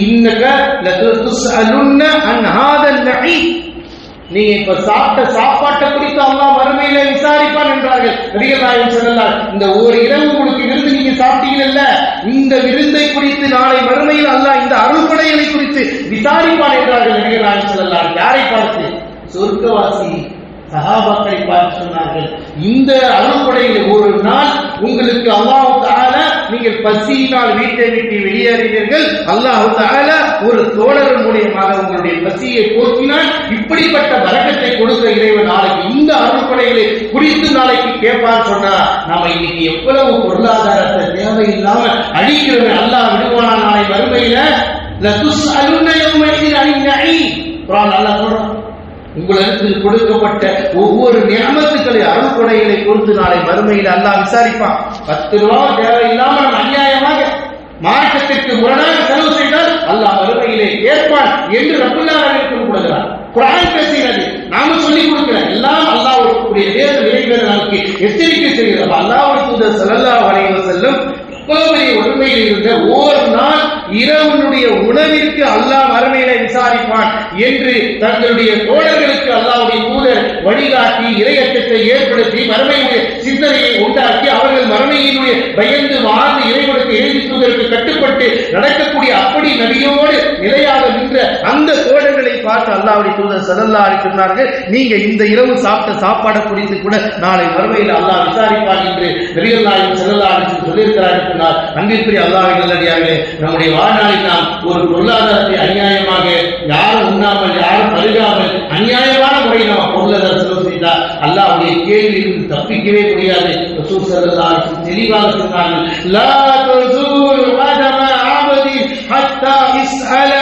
இன்னக லதுஸ்அலுன்ன அன் ஹாதல் நஈம், நீங்க இப்ப சாப்பிட்ட சாப்பாட்டை குறித்து அல்லாஹ் மறுமையில விசாரிப்பான் என்றார்கள் நபிகள் நாயகம் ஸல்லல்லாஹு. இந்த ஒரு இரவு உங்களுக்கு விருந்து நீங்க சாப்பிட்டீங்கல்ல, இந்த விருந்தை குறித்து நாளை மறுமையில் அல்லாஹ் இந்த அருள்கொடைகளை குறித்து விசாரிப்பான் என்றார்கள் நபிகள் நாயகம் ஸல்லல்லாஹு. யாரை பார்த்து? சொர்க்கவாசி சஹாபாக்களை பார்த்து சொன்னார்கள், இந்த அருள்கொடையில் ஒரு நாள் உங்களுக்கு அல்லாஹ் தஆலா நீங்க நீங்கள் பசியினால் வீட்டை விட்டு வெளியேறினீர்கள், அல்லாஹ் தஆலா ஒரு தோழர் மூலியமாக உங்களுடைய பசியை போக்கினால் இப்படிப்பட்ட பரக்கத்தை கொடுத்த இறைவன் நாளைக்கு இந்த அருள்கொடைகளை குறித்து நாளைக்கு கேட்பான்னு சொன்னா நாம இன்னைக்கு எவ்வளவு பொருளாதாரத்தை தேவையில்லாம அழிக்கிறோம். அல்லாஹ் விடுவானா நாளை மறுமையில லதுஸ்அலுன யௌமஇதின் அனின் நஈம். குர்ஆன் அல்லாஹ் சொல்றான், உங்களுக்கு கொடுக்கப்பட்ட ஒவ்வொரு நியமத்துக்களை அருள்கொடைகளை குறித்து நாளை மறுமையில் அல்லாஹ் விசாரிப்பான். 10 ரூபாய் தேவையில்லாம நம்ம அநியாயமாக மார்க்கத்திற்கு முரணாக செலவு செய்தால் அல்லாஹ் மறுமையிலே ஏற்பான் என்று ரப்பல் ஆலமீன் கூறுகிறார். குர்ஆன் பேசுகிறது, நாம சொல்லிக் கொடுக்கிறோம், எல்லாம் அல்லாஹ்வுடைய வேத நிறைவேற நமக்கு எச்சரிக்கை செய்கிறது. அல்லாஹ்வுடைய தூதர் ஸல்லல்லாஹு அலைஹி வஸல்லம் ஒருமையில் இருந்த ஓர் நாள் இரவனுடைய உணவிற்கு அல்லாஹ் மறுமையில விசாரிப்பான் என்று தங்களுடைய தோழர்களுக்கு அல்லாஹ்வுடைய தூதர் வழிகாட்டி இறையச்சத்தை ஏற்படுத்தி மறுமையுடைய சிந்தனையை உண்டாக்கி அவர்கள் மறுமையினுடைய பயந்து வாழ்ந்து இறைவனுக்கு எழுதி தூதருக்கு கட்டுப்பட்டு நடக்கக்கூடிய அப்படி நபியோடு நிலையாக நின்ற அந்த தோழர்களை பார்த்து அல்லாஹ்வுடைய தூதர் ஸல்லல்லாஹு அலைஹி சொன்னார்கள், நீங்க இந்த இரவு சாப்பிட்ட சாப்பாடு குறித்து கூட நாளை மறுமையில் அல்லாஹ் விசாரிப்பான் என்று நபிகள் நாயகம் ஸல்லல்லாஹு அலைஹி சொல்லியிருக்கிறார்கள். அன்பிற்குரிய அல்லாஹ்வின் நல்லடியார்களே, நம்முடைய வாழ்நாளில் நாம் ஒரு பொருளாதாரத்தை அநியாயமாக யாரும் உண்ணாமல் யாரும் பருகாமல் அநியாயமான முறையில் நாம் பொருளாதார செலவு செய்தால் அல்லாஹ்வுடைய கேள்வியிலிருந்து தப்பிக்கவே முடியாது. ரசூல் ஸல்லல்லாஹு அலைஹி வஸல்லம் தெளிவாக சொன்னார்கள், லா தஸூல் கதம அபதின் ஹத்தா இஸ்அல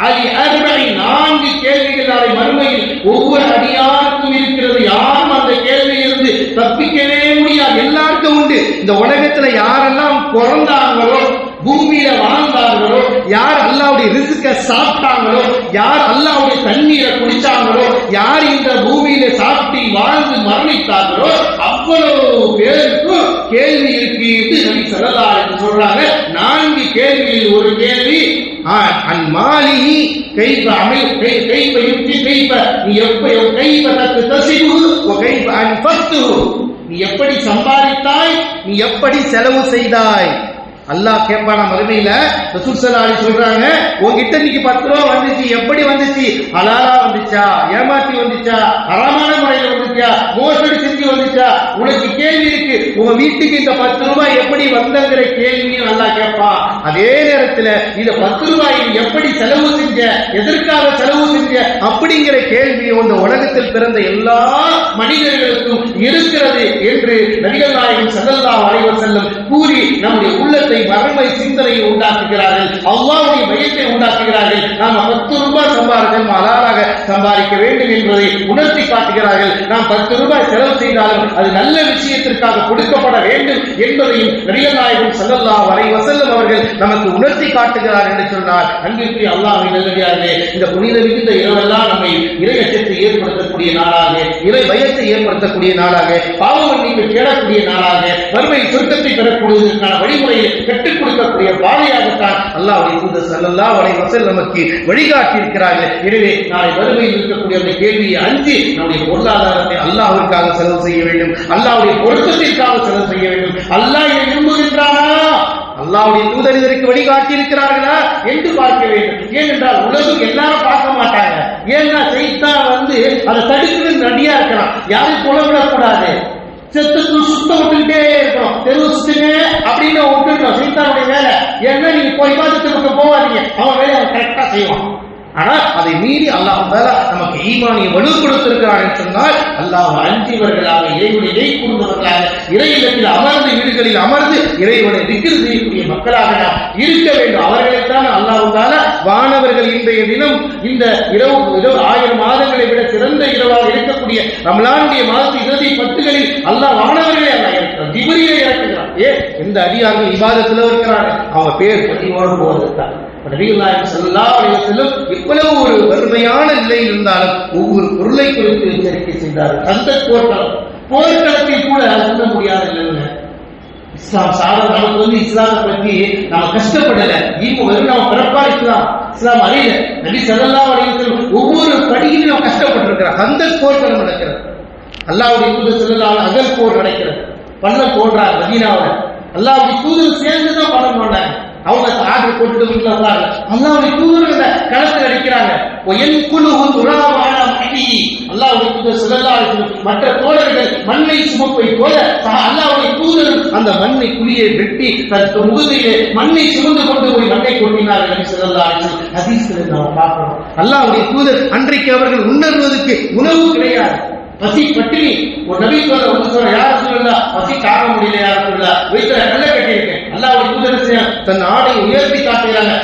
அலி அர்பஇ. 4 கேள்விகள் நாளை மறுமையில் ஒவ்வொரு அடியாருக்கும் இருக்கிறது. யாரும் அந்த கேள்வியிலிருந்து தப்பிக்கவே முடியாது. எல்லாருக்கும் உண்டு. இந்த உலகத்துல யாரெல்லாம் பிறந்தாங்களோ, பூமியில வாழ்ந்தார்களோ, யார் அல்லாஹ்வுடைய ரிஸ்கை சாப்பிட்டாங்களோ, யார் அல்லாஹ்வுடைய தண்ணீரை குடிச்சாங்களோ, யார் இந்த பூமியில சாப்பிட்டு வாழ்ந்து மரணித்தார்களோ அவ்வளவு பேருக்கும் கேள்வி இருக்கு என்று நபி ஸல்லல்லாஹு அலைஹி வஸல்லம் சொல்றாங்க. 4 கேள்வியில் ஒரு கேள்வி அன் மாலிஹி கைஃப அமல் கைஃப யுக்தி கைஃப நீ கைஃப தக்தஸிபு வ கைஃப அன்ஃபக்துஹு. நீ எப்படி சம்பாதித்தாய், நீ எப்படி செலவு செய்தாய். அல்லாஹ் கேட்பான மறுமையில. ரசூல் ஸல்லல்லாஹு அலைஹி சொல்றாங்க, உன்கிட்ட இன்னைக்கு 10 ரூபாய் வந்துச்சு, எப்படி வந்துச்சு? ஹலாலா வந்துச்சா, ஏமாத்தி வந்துச்சா, ஹராமான முறையில் வந்துச்சா, மோசடி செஞ்சு வந்துச்சா? உனக்கு கேள்வி இருக்கு, உங்க வீட்டுக்கு இந்த 10 ரூபாய் எப்படி வந்தங்கிற கேள்வியும் அல்லாஹ் கேட்பான். அதே நேரத்தில் இந்த 10 ரூபாய் எப்படி செலவு செஞ்ச, எதற்காக செலவு செஞ்ச அப்படிங்கிற கேள்வி இந்த உலகத்தில் பிறந்த எல்லா மனிதர்களுக்கும் இருக்கிறது என்று நபிகள் நாயகம் ஸல்லல்லாஹு அலைஹி வஸல்லம் கூறி நம்முடைய உள்ளத்தை மறுமை சிந்தனையை உண்டாக்குகிறார்கள். அல்லாஹ்வுடைய பயத்தை உண்டாக்குகிறார்கள். நாம் 10 ரூபாய் சம்பாதித்தால் ஹலாலாக சம்பாதிக்க வேண்டும் என்பதை உணர்த்தி காட்டுகிறார்கள். நாம் 10 ரூபாய் செலவு செய்தாலும் அது நல்ல விஷயத்திற்காக கொடுக்கப்பட வேண்டும் என்பதையும் நபிகள் நாயகம் ஸல்லல்லாஹு அலைஹி வஸல்லம் அவர்கள் நமக்கு உணர்த்தி காட்டுகிறார்கள் என்று சொன்னார். அன்பிற்குரிய அல்லாஹ்வின் நல்லடியார்களே, இந்த புனித மிகுந்த இரவெல்லாம் நம்மை இறையச்சத்தை ஏற்படுத்தக்கூடிய நாளாக, இறை பயத்தை ஏற்படுத்தக்கூடிய நாளாக, பாவ மன்னிப்பு தேடக்கூடிய நாளாக, மறுமை சொர்க்கத்தை பெறக்கூடியதற்கான வழிமுறையை கற்றுக் கொடுக்கக்கூடிய பாதையாகத்தான் அல்லாஹ்வுடைய தூதர் ஸல்லல்லாஹு அலைஹி வஸல்லம் நமக்கு வழிகாட்டி இருக்கிறார்கள். எனவே நாளை மறுமையில் இருக்கக்கூடிய அந்த கேள்வியை அஞ்சி நம்முடைய பொருளாதாரத்தை அல்லாஹ்விற்காக செலவு செய்ய வேண்டும், அல்லாஹ்வுடைய பொருத்தத்திற்காக செலவு செய்ய வேண்டும். அல்லாஹ் இதை விரும்புகின்றானா, அல்லாஹ்வுடைய தூதர் இதற்கு வழிகாட்டி இருக்கிறார்களா என்று பார்க்க வேண்டும். ஏனென்றால் உலகம் எல்லாரும் பார்க்க மாட்டாங்க. ஏன்னா சைத்தான் அதை தடுக்கிறது ரெடியா இருக்கிறான். யாரும் புலவிடக்கூடாது, செத்துக்கு சுத்த விட்டுக்கிட்டே இருக்கணும், தெருவு சுத்துங்க அப்படின்னு விட்டுருக்கோம். சைத்தானுடைய வேலை. ஏன்னா நீங்க போய் பார்த்துட்டு போவாதீங்க, அவன் வேலை அவன் கரெக்டா செய்வான். ஆனால் அதை மீறி அல்லாஹ் தஆலா நமக்கு ஈமானியை வலு கொடுத்திருக்கிறார் என்று சொன்னால் அல்லாஹ் அஞ்சியவர்களாக, இறைவனை கூர்ந்தவர்களாக, இறை இல்லத்தில் அமர்ந்து வீடுகளில் அமர்ந்து இறைவனை திக்ர் செய்யக்கூடிய மக்களாக நாம் இருக்க வேண்டும். அவர்களைத்தான் அல்லாஹ் தஆலா வானவர்கள் இன்றைய தினம் இந்த இரவு 1000 மாதங்களை விட சிறந்த இரவாக இருக்கக்கூடிய ரமலானுடைய மாதத்து இறுதி 10களில் அல்லாஹ் வானவர்களை அல்லாஹ் இறக்கிறார், ஜிப்ரீலை இறக்குகிறார். எந்த அதிகாரிகள் இபாதத்தில் இருக்கிறாங்க, அவங்க பேர் பதிவோடு போவதற்காக. நபிகள் நாயகம் ஸல்லல்லாஹு அலைஹி வஸல்லம் இவ்வளவு ஒரு வறுமையான நிலையில் இருந்தாலும் ஒவ்வொரு பொருளை குறித்து எச்சரிக்கை செய்தார்கள். அந்த போர்க்களத்தில் கூட சொல்ல முடியாத நிலைமை. இஸ்லாம் சாதம் நமக்கு இஸ்லாமை பற்றி நாம கஷ்டப்படல, இப்போ வெறும் நம்ம பிறப்பா இஸ்லாம் அறியல. நபி ஸல்லல்லாஹு அலைஹி வஸல்லம் ஒவ்வொரு படியிலும் நம்ம கஷ்டப்பட்டிருக்கிறோம். அந்த போர்க்களம் நடக்கிறது, அல்லாஹ்வுடைய தூதர் ஸல்லல்லாஹு அலைஹி வஸல்லம் அகல் போர் நடக்கிறது, பள்ளம் போடுறார் மதீனாவுல. அல்லாஹ்வுடைய தூதர் சேர்ந்துதான் பள்ளம் போடுறாங்க. அவங்க ஆர்டர் போட்டுட்டு வீட்டுல வர்றாங்க. அல்லாஹ்வுடைய தூதர்கள் களத்தில் அடிக்கிறாங்க. அல்லாஹ்வுடைய தூதர் ஸல்லல்லாஹு அலைஹி வஸல்லம் மற்ற தோழர்கள் மண்ணை சுமப்பை போல அல்லாஹ்வுடைய தூதர் அந்த மண்ணை குழியை வெட்டி தன் முதுகையிலே மண்ணை சுமந்து கொண்டு போய் மண்ணை கொட்டினார்கள் ஸல்லல்லாஹு அலைஹி வஸல்லம். ஹதீஸ்களை நாம் பார்க்கிறோம். அல்லாஹ்வுடைய தூதர் அன்றைக்கு அவர்கள் உணர்வதற்கு உணவு கிடையாது, பசி பட்டினி. ஒரு நபி சொல்ற யார சொல்லலாம், பசி தாங்க முடியல, யார சொல்லலாம், வயிற்றுல கல்ல கட்டியிருக்கேன். அல்லாஹ்வுடைய தூதர் தன் ஆடை உயர்த்தி காட்டுகிறாங்க.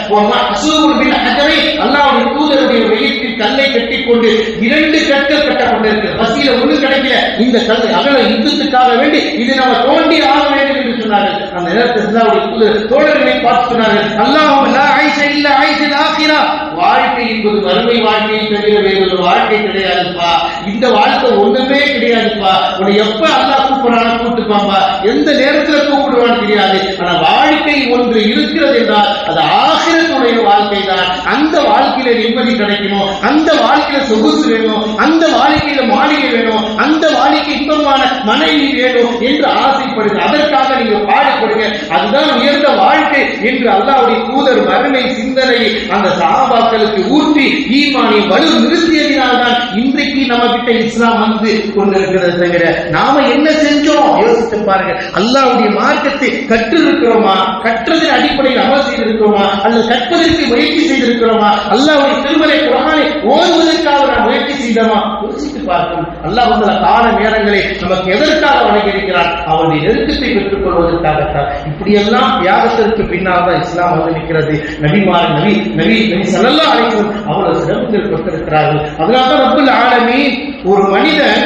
அல்லாஹ்வுடைய தூதருடைய வயிற்றில் கல்லை கட்டிக் கொண்டு 2 கற்கள் கட்டப்பட்டிருக்கிறது. பசியில ஒண்ணு கிடைக்கல, இந்த கல் அகல யுத்தத்துக்காக வேண்டி இது நம்ம தோண்டி ஆக வேண்டும் என்று சொன்னார்கள். அந்த நேரத்தில் அல்லாஹ்வுடைய தூதர் தோழர்களை பார்த்து சொன்னார்கள், அல்லாஹும்ம லா ஐஷ இல்ல ஐஷுல் ஆகிரா, வாழ்க்கை என்பது மறுமை வாழ்க்கையை தவிர வேறொரு வாழ்க்கை கிடையாதுப்பா. இந்த வாழ்க்கை ஒண்ணுமே கிடையாதுப்பா. உன்னை எப்ப அல்லாஹ் கூப்பிடுறான்னு கூப்பிட்டுப்பாம்பா, எந்த நேரத்துல கூப்பிடுவான்னு தெரியாது. ஆனா வாழ்க்கை ஒன்று இருக்கிறது என்றால் அது ஆகிரத்துடைய வாழ்க்கை தான். அந்த வாழ்க்கையில நிம்மதி கிடைக்கணும், அந்த வாழ்க்கையில சொகுசு வேணும், அந்த வாழ்க்கையில மாளிகை வேணும், அந்த வாழ்க்கை இன்பமான மனைவி வேணும் என்று ஆசைப்படுங்க. அதற்காக நீங்க பாடுபடுங்க. அதுதான் உயர்ந்த வாழ்க்கை என்று அல்லாஹ்வுடைய தூதர் மறுமை சிந்தனையை அந்த சஹாபாக்களுக்கு ஊற்றி ஈமானை வலு நிறுத்தியதினால்தான் இன்றைக்கு நம்ம கிட்ட இஸ்லாம் வந்து கொண்டிருக்கிறது. தவிர நாம என்ன செஞ்சோம் யோசிச்சு பாருங்க. அல்லாஹ்வுடைய மார்க்கத்தை கற்றிருக்கிறோமா, கற்றதின் அடிப்படையில் அமல் செய்திருக்கிறோமா, அல்லது கற்பதற்கு முயற்சி செய்திருக்கிறோமா, அல்லாஹ்வுடைய திருமறை குர்ஆனை ஓதுவதற்காக நாம் முயற்சி செய்தோமா, யோசித்து பார்க்கணும். அல்லாஹ் கால நேரங்களை நமக்கு எதற்காக வழங்கியிருக்கிறான், அவருடைய நெருக்கத்தை பெற்றுக் கொள்வதற்காகத்தான். இப்படியெல்லாம் தியாகத்திற்கு பின்னால் தான் இஸ்லாம் வந்து நிற்கிறது. நபிமார் நபி நபி நபி ஸல்லல்லாஹு அலைஹி வஸல்லம் அவர்கள் சிறப்பில் பெற்றிருக்கிறார்கள். அதனால்தான் ரப்புல் ஆலமீன் ஒரு மனிதன்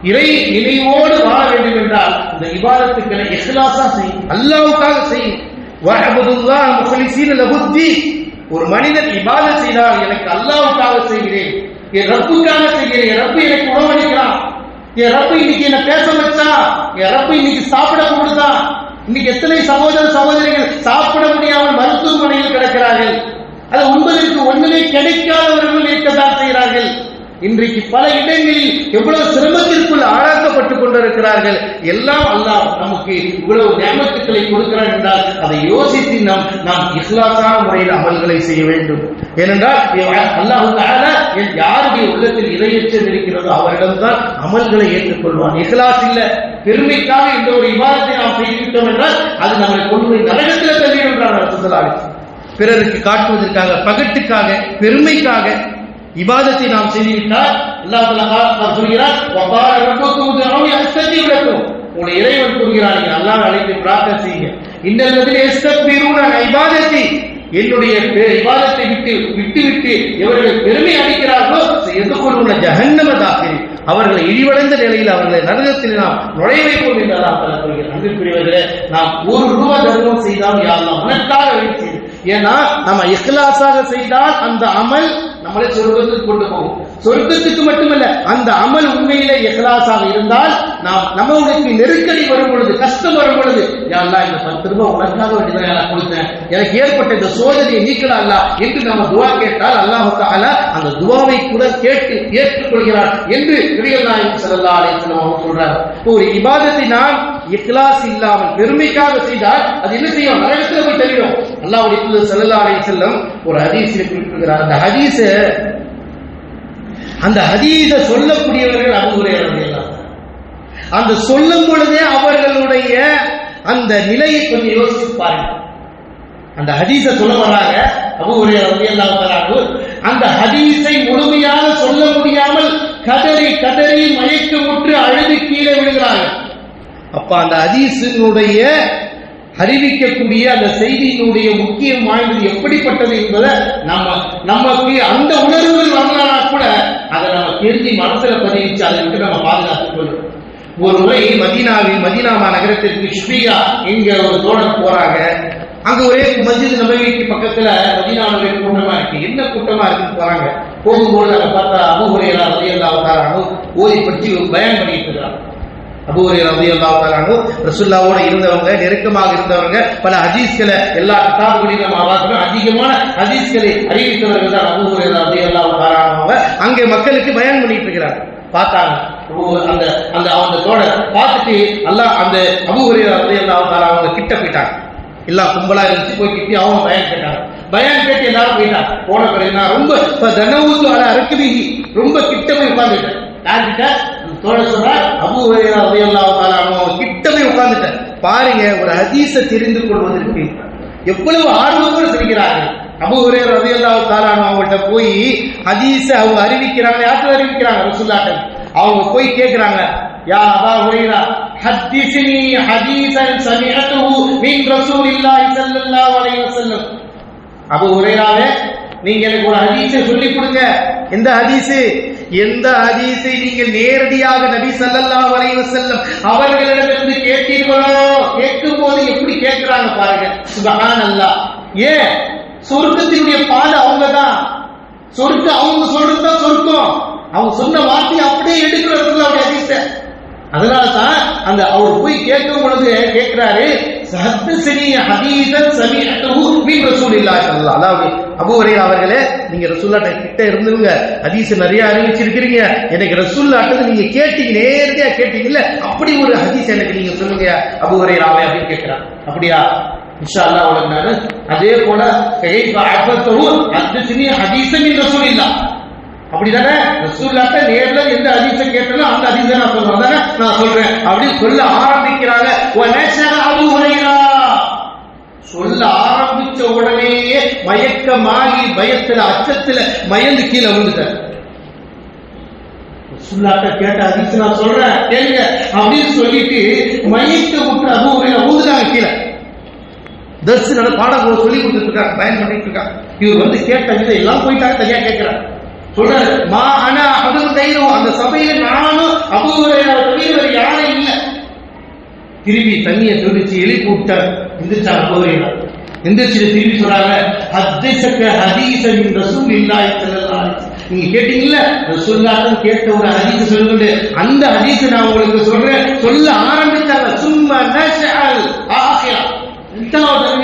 இறை நினைவோடு வாழ வேண்டும் என்றால் இந்த இபாதத்துக்களை இஹ்லாஸா செய்யும், அல்லாஹ்வுக்காக செய்யும். வஅபுதுல்லாஹ முக்லிஸீன லஹுத்தீன். ஒரு மனிதன் இபாதத் செய்தால் எனக்கு அல்லாஹ்வுக்காக செய்கிறேன், என் ரப்புக்காக செய்கிறேன், என் ரப்பு எனக்கு உணவளிக்கிறான், என் ரப்பு இன்னைக்கு என்ன பேச வச்சா, என் ரப்பு இன்னைக்கு சாப்பிட கொடுத்தான். இன்னைக்கு எத்தனை சகோதர சகோதரிகள் சாப்பிட முடியாமல் மருத்துவமனையில் கிடக்கிறார்கள். அது உண்பதற்கு ஒண்ணுமே கிடைக்காதவர்கள் இருக்கத்தான் செய்கிறார்கள். இன்றைக்கு பல இடங்களில் எவ்வளவு சிரமத்திற்குள் ஆளாக்கப்பட்டுக் கொண்டிருக்கிறார்கள். எல்லாம் அல்லாஹ் நமக்கு இவ்வளவு நியமத்துக்களை கொடுக்கிறார் என்றால் அதை யோசித்து நாம் இஹ்லாஸான முறையில் அமல்களை செய்ய வேண்டும். ஏனென்றால் அல்லாஹ் தஆலா யாருடைய உள்ளத்தில் இறையச்சம் இருக்கிறதோ அவரிடம்தான் அமல்களை ஏற்றுக்கொள்வான். இஹ்லாஸ் இல்ல, பெருமைக்காக இந்த ஒரு இபாதத்தை நாம் செய்துவிட்டோம் என்றால் அது நம்மை கொண்டு போய் நரகத்தில் தள்ளிடும் என்றார் ஸல்லல்லாஹு அலைஹி வஸல்லம். பிறருக்கு காட்டுவதற்காக, பகட்டுக்காக, பெருமைக்காக இபாதத்தை நாம் செய்துவிட்டால் அல்லாஹ் தஆலா சொல்கிறார், வகால ரப்புக்கும் உதுஊனி அஸ்தஜீப் லக்கும். உங்களுடைய இறைவன் கூறுகிறார், நீங்கள் அல்லாஹ்வை அழைத்து பிரார்த்தனை செய்யுங்க. இன்னல்லதீன யஸ்தக்பிரூன அன் இபாதத்தி, என்னுடைய இபாதத்தை விட்டு எவர்கள் பெருமை அடிக்கிறார்களோ எதுக்குள்ள ஜஹன்னம தாகிரி, அவர்களை இழிவடைந்த நிலையில் அவர்களை நரகத்தில் நாம் நுழைய வைப்போம் என்று அல்லாஹ் தஆலா சொல்கிறார். அன்பிற்குரியவர்களே, நாம் ₹1 தர்மம் செய்தால் யா அல்லாஹ் உனக்காக வேண்டி, ஏன்னா நம்ம இஹ்லாஸாக செய்தால் அந்த அமல் நம்மளை சொர்க்கத்துக்கு கொண்டு போகும். சொர்க்கத்துக்கு மட்டுமல்ல, அந்த அமல் உண்மையிலே இஹ்லாஸாக இருந்தால் நாம் நம்மளுக்கு நெருக்கடி வரும் பொழுது, கஷ்டம் வரும் பொழுது, யா அல்லாஹ் இந்த ₹10 உனக்காக வேண்டிதான் நான் கொடுத்தேன், எனக்கு ஏற்பட்ட இந்த சோதனையை நீக்கலாம் அல்லாஹ் என்று நம்ம துஆ கேட்டால் அல்லாஹ் தஆலா அந்த துஆவை கூட கேட்டு ஏற்றுக்கொள்கிறார் என்று நபிகள் நாயகம் ஸல்லல்லாஹு அலைஹி வஸல்லம் அவங்க சொல்றாங்க. ஒரு இபாதத்தை நாம் இஹ்லாஸ் இல்லாமல் பெருமைக்காக செய்தால் அது என்ன செய்யும், நரகத்தில் போய் தள்ளிடும். அல்லாஹ்வுடைய தூதர் ஸல்லல்லாஹு அலைஹி வஸல்லம் ஒரு ஹதீஸில் குறிப்பிடுகிறார். அந்த ஹதீஸை சொல்லக்கூடியவர்கள் அபூ ஹுரைரா ரலியல்லாஹு அன்ஹு. அந்த சொல்லும் பொழுதே அவர்களுடைய அந்த நிலையை கொஞ்சம் யோசித்து பாருங்க. அந்த ஹதீஸை சொல்ல வர்றாங்க அபூ ஹுரைரா ரலியல்லாஹு அன்ஹு. அந்த ஹதீஸை முழுமையாக சொல்ல முடியாமல் கதறி கதறி மயக்கமுற்று அழுது கீழே விழுகிறார்கள். அப்ப அந்த ஹதீஸினுடைய அறிவிக்கக்கூடிய அந்த செய்தியினுடைய முக்கியம் வாய்ந்தது எப்படிப்பட்டது என்பதை நமக்கு அந்த உணர்வுகள் வரலாறா கூட அதை நம்ம தெரிஞ்சு மனசுல பதிவிச்சு அதை விட்டு நம்ம பாதுகாத்துக் கொள்ளும். ஒரு முறை மதீனா நகரத்திற்கு ஷுபியா எங்க ஒரு தோழர் போறாங்க. அங்க ஒரே மஸ்ஜித் நபவிக்கு பக்கத்துல மதீனாவுடைய கூட்டமா இருக்கு. என்ன கூட்டமா இருக்குன்னு போறாங்க. போகும்போது அதை பார்த்தா அபூ ஹுரைரா ரலியல்லாஹு தஆலா ஓதி படிச்சு பயான் பண்ணிட்டு இருக்காங்க. அபூ ஹுரைரா ரலியல்லாஹு தஆலா ரசூலுல்லாஹ்வோட இருந்தவங்க, நெருக்கமாக இருந்தவங்க, பல ஹதீஸ்களை எல்லா கிதாபுகளிலும் நம்ம பார்க்கிறோம். அதிகமான ஹதீஸ்களை அறிவித்தவர்கள் தான் அபூ ஹுரைரா ரலியல்லாஹு தஆலா. அங்கே மக்களுக்கு பயான் பண்ணிட்டு இருக்கிறாங்க. பார்த்தாங்க அந்த தோழர் பார்த்துட்டு அல்லாஹ் அந்த அபூ ஹுரைரா ரலியல்லாஹு தஆலா அவங்க கிட்ட போயிட்டாங்க. எல்லாம் கும்பலா இருந்துச்சு. போய் கிட்டி அவங்க பயான் கேட்டாங்க. பயான் கேட்டு எல்லாரும் போயிட்டாங்க. போன பிறகு நான் ரொம்ப தனவுக்கு அரக்குதிகி ரொம்ப கிட்ட போய் உட்கார்ந்துட்டேன். யார்கிட்ட? தோழர் சொல்றார், அபூ ஹுரைரா ரலியல்லாஹு தஆலா அவங்க கிட்ட போய் உட்கார்ந்துட்டேன். பாருங்க, ஒரு ஹதீஸை தெரிந்து கொள்வதற்கு எவ்வளவு ஆர்வத்தோடு செய்கிறார்கள். அபூ ஹுரைரா ரலியல்லாஹு தஆலா அவங்கள்ட்ட போய் ஹதீஸை அவங்க அறிவிக்கிறாங்க. யார்கிட்ட அறிவிக்கிறாங்க? ரசூலுல்லாஹ். அவங்க போய் கேட்கிறாங்க, யா அபா ஹுரைரா ஹதீஸனி ஹதீஸன் சமிஅத்துஹு மின் ரசூலில்லாஹி ஸல்லல்லாஹு அலைஹி வஸல்லம். அபூ ஹுரைராவே, நீங்க எனக்கு ஒரு ஹதீஸை சொல்லி கொடுங்க. எந்த ஹதீஸ்? எந்த ஹதீஸை நீங்கள் நேரடியாக நபி ஸல்லல்லாஹு அலைஹி வஸல்லம் அவர்களிடமிருந்து கேட்டீர்களோ, கேட்கும் போது எப்படி கேட்கிறாங்க பாருங்க. சுப்ஹானல்லாஹ். ஏன்? சொர்க்கத்தினுடைய பாதை அவங்கதான். சொர்க்கம் அவங்க சொல்றதுதான் சொர்க்கம். அவங்க சொன்ன வார்த்தையை அப்படியே எடுக்கிறது ஹதீஸை. அதனால்தான் அந்த அவர் போய் கேட்கும் பொழுது கேட்கிறாரு, ஹதீஸனி ஹதீஸன் சமிஅத்துஹு மின் ரசூலில்லாஹி ஸல்லல்லாஹு அலைஹி வஸல்லம். அபூ ஹுரைரா அவர்களே, நீங்க ரசூலுல்லாஹ் கிட்ட இருந்தவங்க, ஹதீஸ் நிறைய அறிவிச்சிருக்கீங்க, எனக்கு ரசூலுல்லாஹ் நீங்க கேட்டீங்க, நேரடியா கேட்டீங்கல்ல, அப்படி ஒரு ஹதீஸ் எனக்கு நீங்க சொல்லுங்க அபூ ஹுரைராவே அப்படின்னு கேட்கிறாங்க. அப்படியா, இன்ஷா அல்லாஹ் உங்களுக்கு நான் அதே போல கைஃப அஃபத்துஹு ஹதீஸனி ஹதீஸன் மின் ரசூலில்லாஹ். அப்படிதானே? ரசூலுல்லாஹ் நேர்ல எந்த ஹதீஸை கேட்டாலும் அந்த ஹதீஸை நான் சொல்றேன் தானே, நான் சொல்றேன் அப்படின்னு சொல்ல ஆரம்பிக்கிறாங்க. அபூ ஹுரைரா சொல்ல ஆரம்பிச்ச உடனேயே மயக்கமாகி பயத்துல அச்சத்துல மயந்து கீழே விழுந்துட்டார். ரசூலுல்லாஹ் கேட்ட ஹதீஸ் நான் சொல்றேன் கேளுங்க அப்படின்னு சொல்லிட்டு மயக்க விட்டு அபூ ஹுரைரா விழுந்துட்டாங்க கீழே. தர்ஸ் பாடம் சொல்லி கொடுத்துட்டு இருக்காங்க, பயன் பண்ணிட்டு இருக்காங்க. இவர் வந்து கேட்ட விதம் எல்லாம் போயிட்டாங்க, தனியா கேட்கிறார். சொல்றாரு, மா அனா அஹதுன் கைரு, அந்த சபையில நானும் அபூ ஹுரைரா தவிர வேற யாரும் இல்ல. திரும்பி தண்ணியை தொடிச்சு எழுப்பி விட்டார். எந்திரிச்சாங்க அபூ ஹுரைரா. எந்திரிச்சு திரும்பி சொல்றாங்க, ஹதீஸக ஹதீஸன் மின் ரசூலில்லாஹி ஸல்லல்லாஹு அலைஹி வஸல்லம். நீங்க கேட்டீங்கல்ல, ரசூலுல்லாஹ் கேட்ட ஒரு ஹதீஸ் சொல்லுங்க, அந்த ஹதீஸ் நான் உங்களுக்கு சொல்றேன். சொல்ல ஆரம்பிச்சாங்க. சும்மா நஷஅல் ஆகிரா,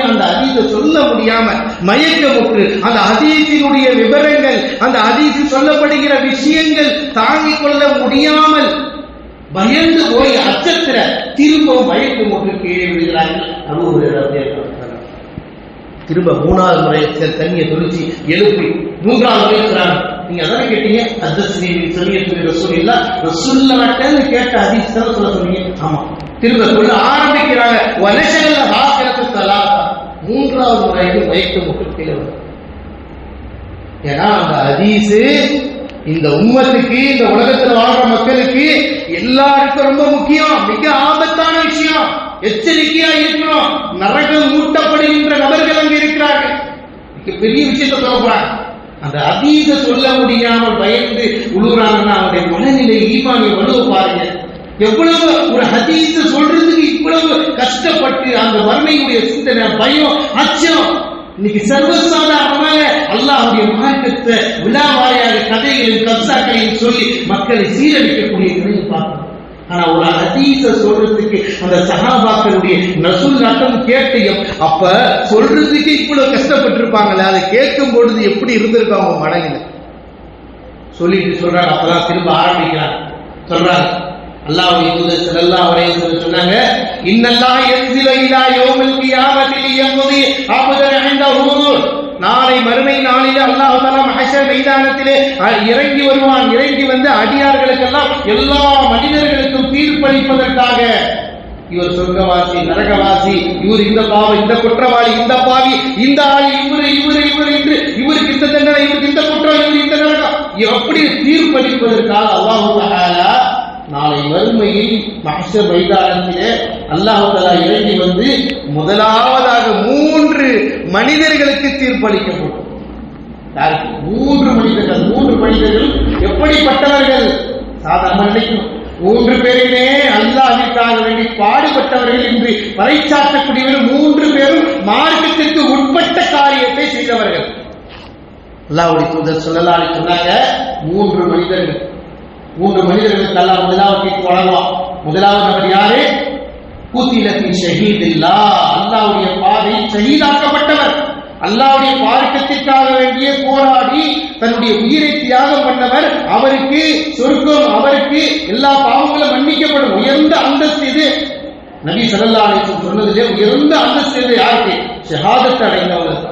அந்த ஹதீஸை சொல்ல முடியாம மயக்கமுற்று அந்த ஹதீஸினுடைய விவரங்கள், அந்த ஹதீஸில் சொல்லப்படுகிற விஷயங்கள் தாங்கிக் கொள்ள முடியாமல் பயந்து போய் அச்சத்துல திரும்பவும் மயக்கமுற்று கீழே விடுகிறார்கள். அபூ ஹுரைரா திரும்ப மூணாவது முறை தண்ணியை தொழிச்சு எழுப்பி மூன்றாவது முறை சொல்றாங்க, நீங்க அதான கேட்டீங்க, ஹதீஸனி சமிஅத்து ரசூலில்லாஹ், ரசூலுல்லாஹ் கேட்ட ஹதீஸ் தான் சொல்ல சொன்னீங்க. ஆமா. திரும்ப சொல்ல ஆரம்பிக்கிறாங்க. வனஷல் ஆகிரத்து ஸலாஸா, மூன்றாவது முறைக்கு மயக்கமுற்று கீழே வரும். ஏன்னா அந்த ஹதீஸ் இந்த உம்மத்துக்கு, இந்த உலகத்தில் வாழ்ற மக்களுக்கு எல்லாருக்கும் ரொம்ப முக்கியம், மிக ஆபத்தான விஷயம். எச்சரிக்கையா இருக்கணும். நரகம் மூட்டப்படுகின்ற நபர்கள் அங்கே இருக்கிறார்கள். பெரிய விஷயத்தை சொல்ல போறாங்க. அந்த ஹதீஸை சொல்ல முடியாமல் பயந்து உழுறாங்கன்னா அவருடைய மனநிலை, ஈமானிய வலுவை பாருங்க. எவ்வளவு ஒரு ஹதீஸ் சொல்றதுக்கு இவ்வளவு கஷ்டப்பட்டு அந்த வறுமையுடைய சிந்தனை, பயம், அச்சம். இன்னைக்கு சர்வசாதாரணமாக அல்லாஹ்வுடைய மார்க்கத்தை விழாவாரியாக கதைகளையும் கப்சாக்களையும் சொல்லி மக்களை சீரழிக்கக்கூடிய நிலையை பார்க்கணும். ஆனா ஒரு ஹதீஸை சொல்றதுக்கு அந்த சஹாபாக்களுடைய ரசூலுல்லாஹ் கேட்டையும் அப்ப சொல்றதுக்கு இவ்வளவு கஷ்டப்பட்டு இருப்பாங்களே, அதை கேட்கும் பொழுது எப்படி இருந்திருக்காங்க அவங்க மனநிலை சொல்லிட்டு சொல்றாங்க. அப்பதான் திரும்ப ஆரம்பிக்கிறாங்க. சொல்றாங்க, அல்லாஹ்வுடைய தூதர் ஸல்லல்லாஹு அலைஹி வஸல்லம் சொன்னாங்க, இன்னல்லாஹ யன்ஸிலு இலா யௌமில் கியாமத்தி லியம்தி அபதன் இன்தஹு. நாளை மறுமை நாளிலே அல்லாஹ் தஆலா மஹ்ஷர் மைதானத்திலே இறங்கி வருவான். இறங்கி வந்து அடியார்களுக்கெல்லாம், எல்லா மனிதர்களுக்கும் தீர்ப்பளிப்பதற்காக, இவர் சொர்க்கவாசி, நரகவாசி, இவர் இந்த பாவி, இந்த குற்றவாளி, இந்த பாவி, இந்த ஆள், இவரு இவரு இவரு என்று இவருக்கு இந்த தண்டனை, இவருக்கு இந்த குற்றம், இவருக்கு இந்த நரகம், அப்படி தீர்ப்பளிப்பதற்காக அல்லாஹ் தஆலா நாளை மறுமையில் மஹ்ஷர் மைதானத்திலே அல்லாஹ் தஆலா இறங்கி வந்து முதலாவதாக 3 மனிதர்களுக்கு தீர்ப்பளிக்கப்படும். யாருக்கு? 3 மனிதர்கள். 3 மனிதர்கள் எப்படிப்பட்டவர்கள்? சாதாரண நினைக்கும் 3 பேருமே அல்லாஹ்விற்காக வேண்டி பாடுபட்டவர்கள் என்று பறைச்சாற்றக்கூடியவர்கள். 3 பேரும் மார்க்கத்திற்கு உட்பட்ட காரியத்தை செய்தவர்கள். அல்லாஹ்வுடைய தூதர் ஸல்லல்லாஹு அலைஹி சொன்னாங்க, 3 மனிதர்கள். 3 மனிதர்களுக்கு அல்லாஹ் முதலாவது வழங்குவான். முதலாவது நபர் யாரு? குத்திலத்தி ஷஹீதில்லாஹ், அல்லாஹ்வுடைய பாதையில் ஷஹீதாக்கப்பட்டவர். அல்லாஹ்வுடைய மார்க்கத்திற்காக வேண்டிய போராடி தன்னுடைய உயிரை தியாகம் பண்ணவர். அவருக்கு சொர்க்கம், அவருக்கு எல்லா பாவங்களும் மன்னிக்கப்படும். உயர்ந்த அந்தஸ்து இது. நபி ஸல்லல்லாஹு அலைஹி வஸல்லம் சொன்னதிலே உயர்ந்த அந்தஸ்து இது யாருக்கு? ஷஹாதத் அடைந்தவர்.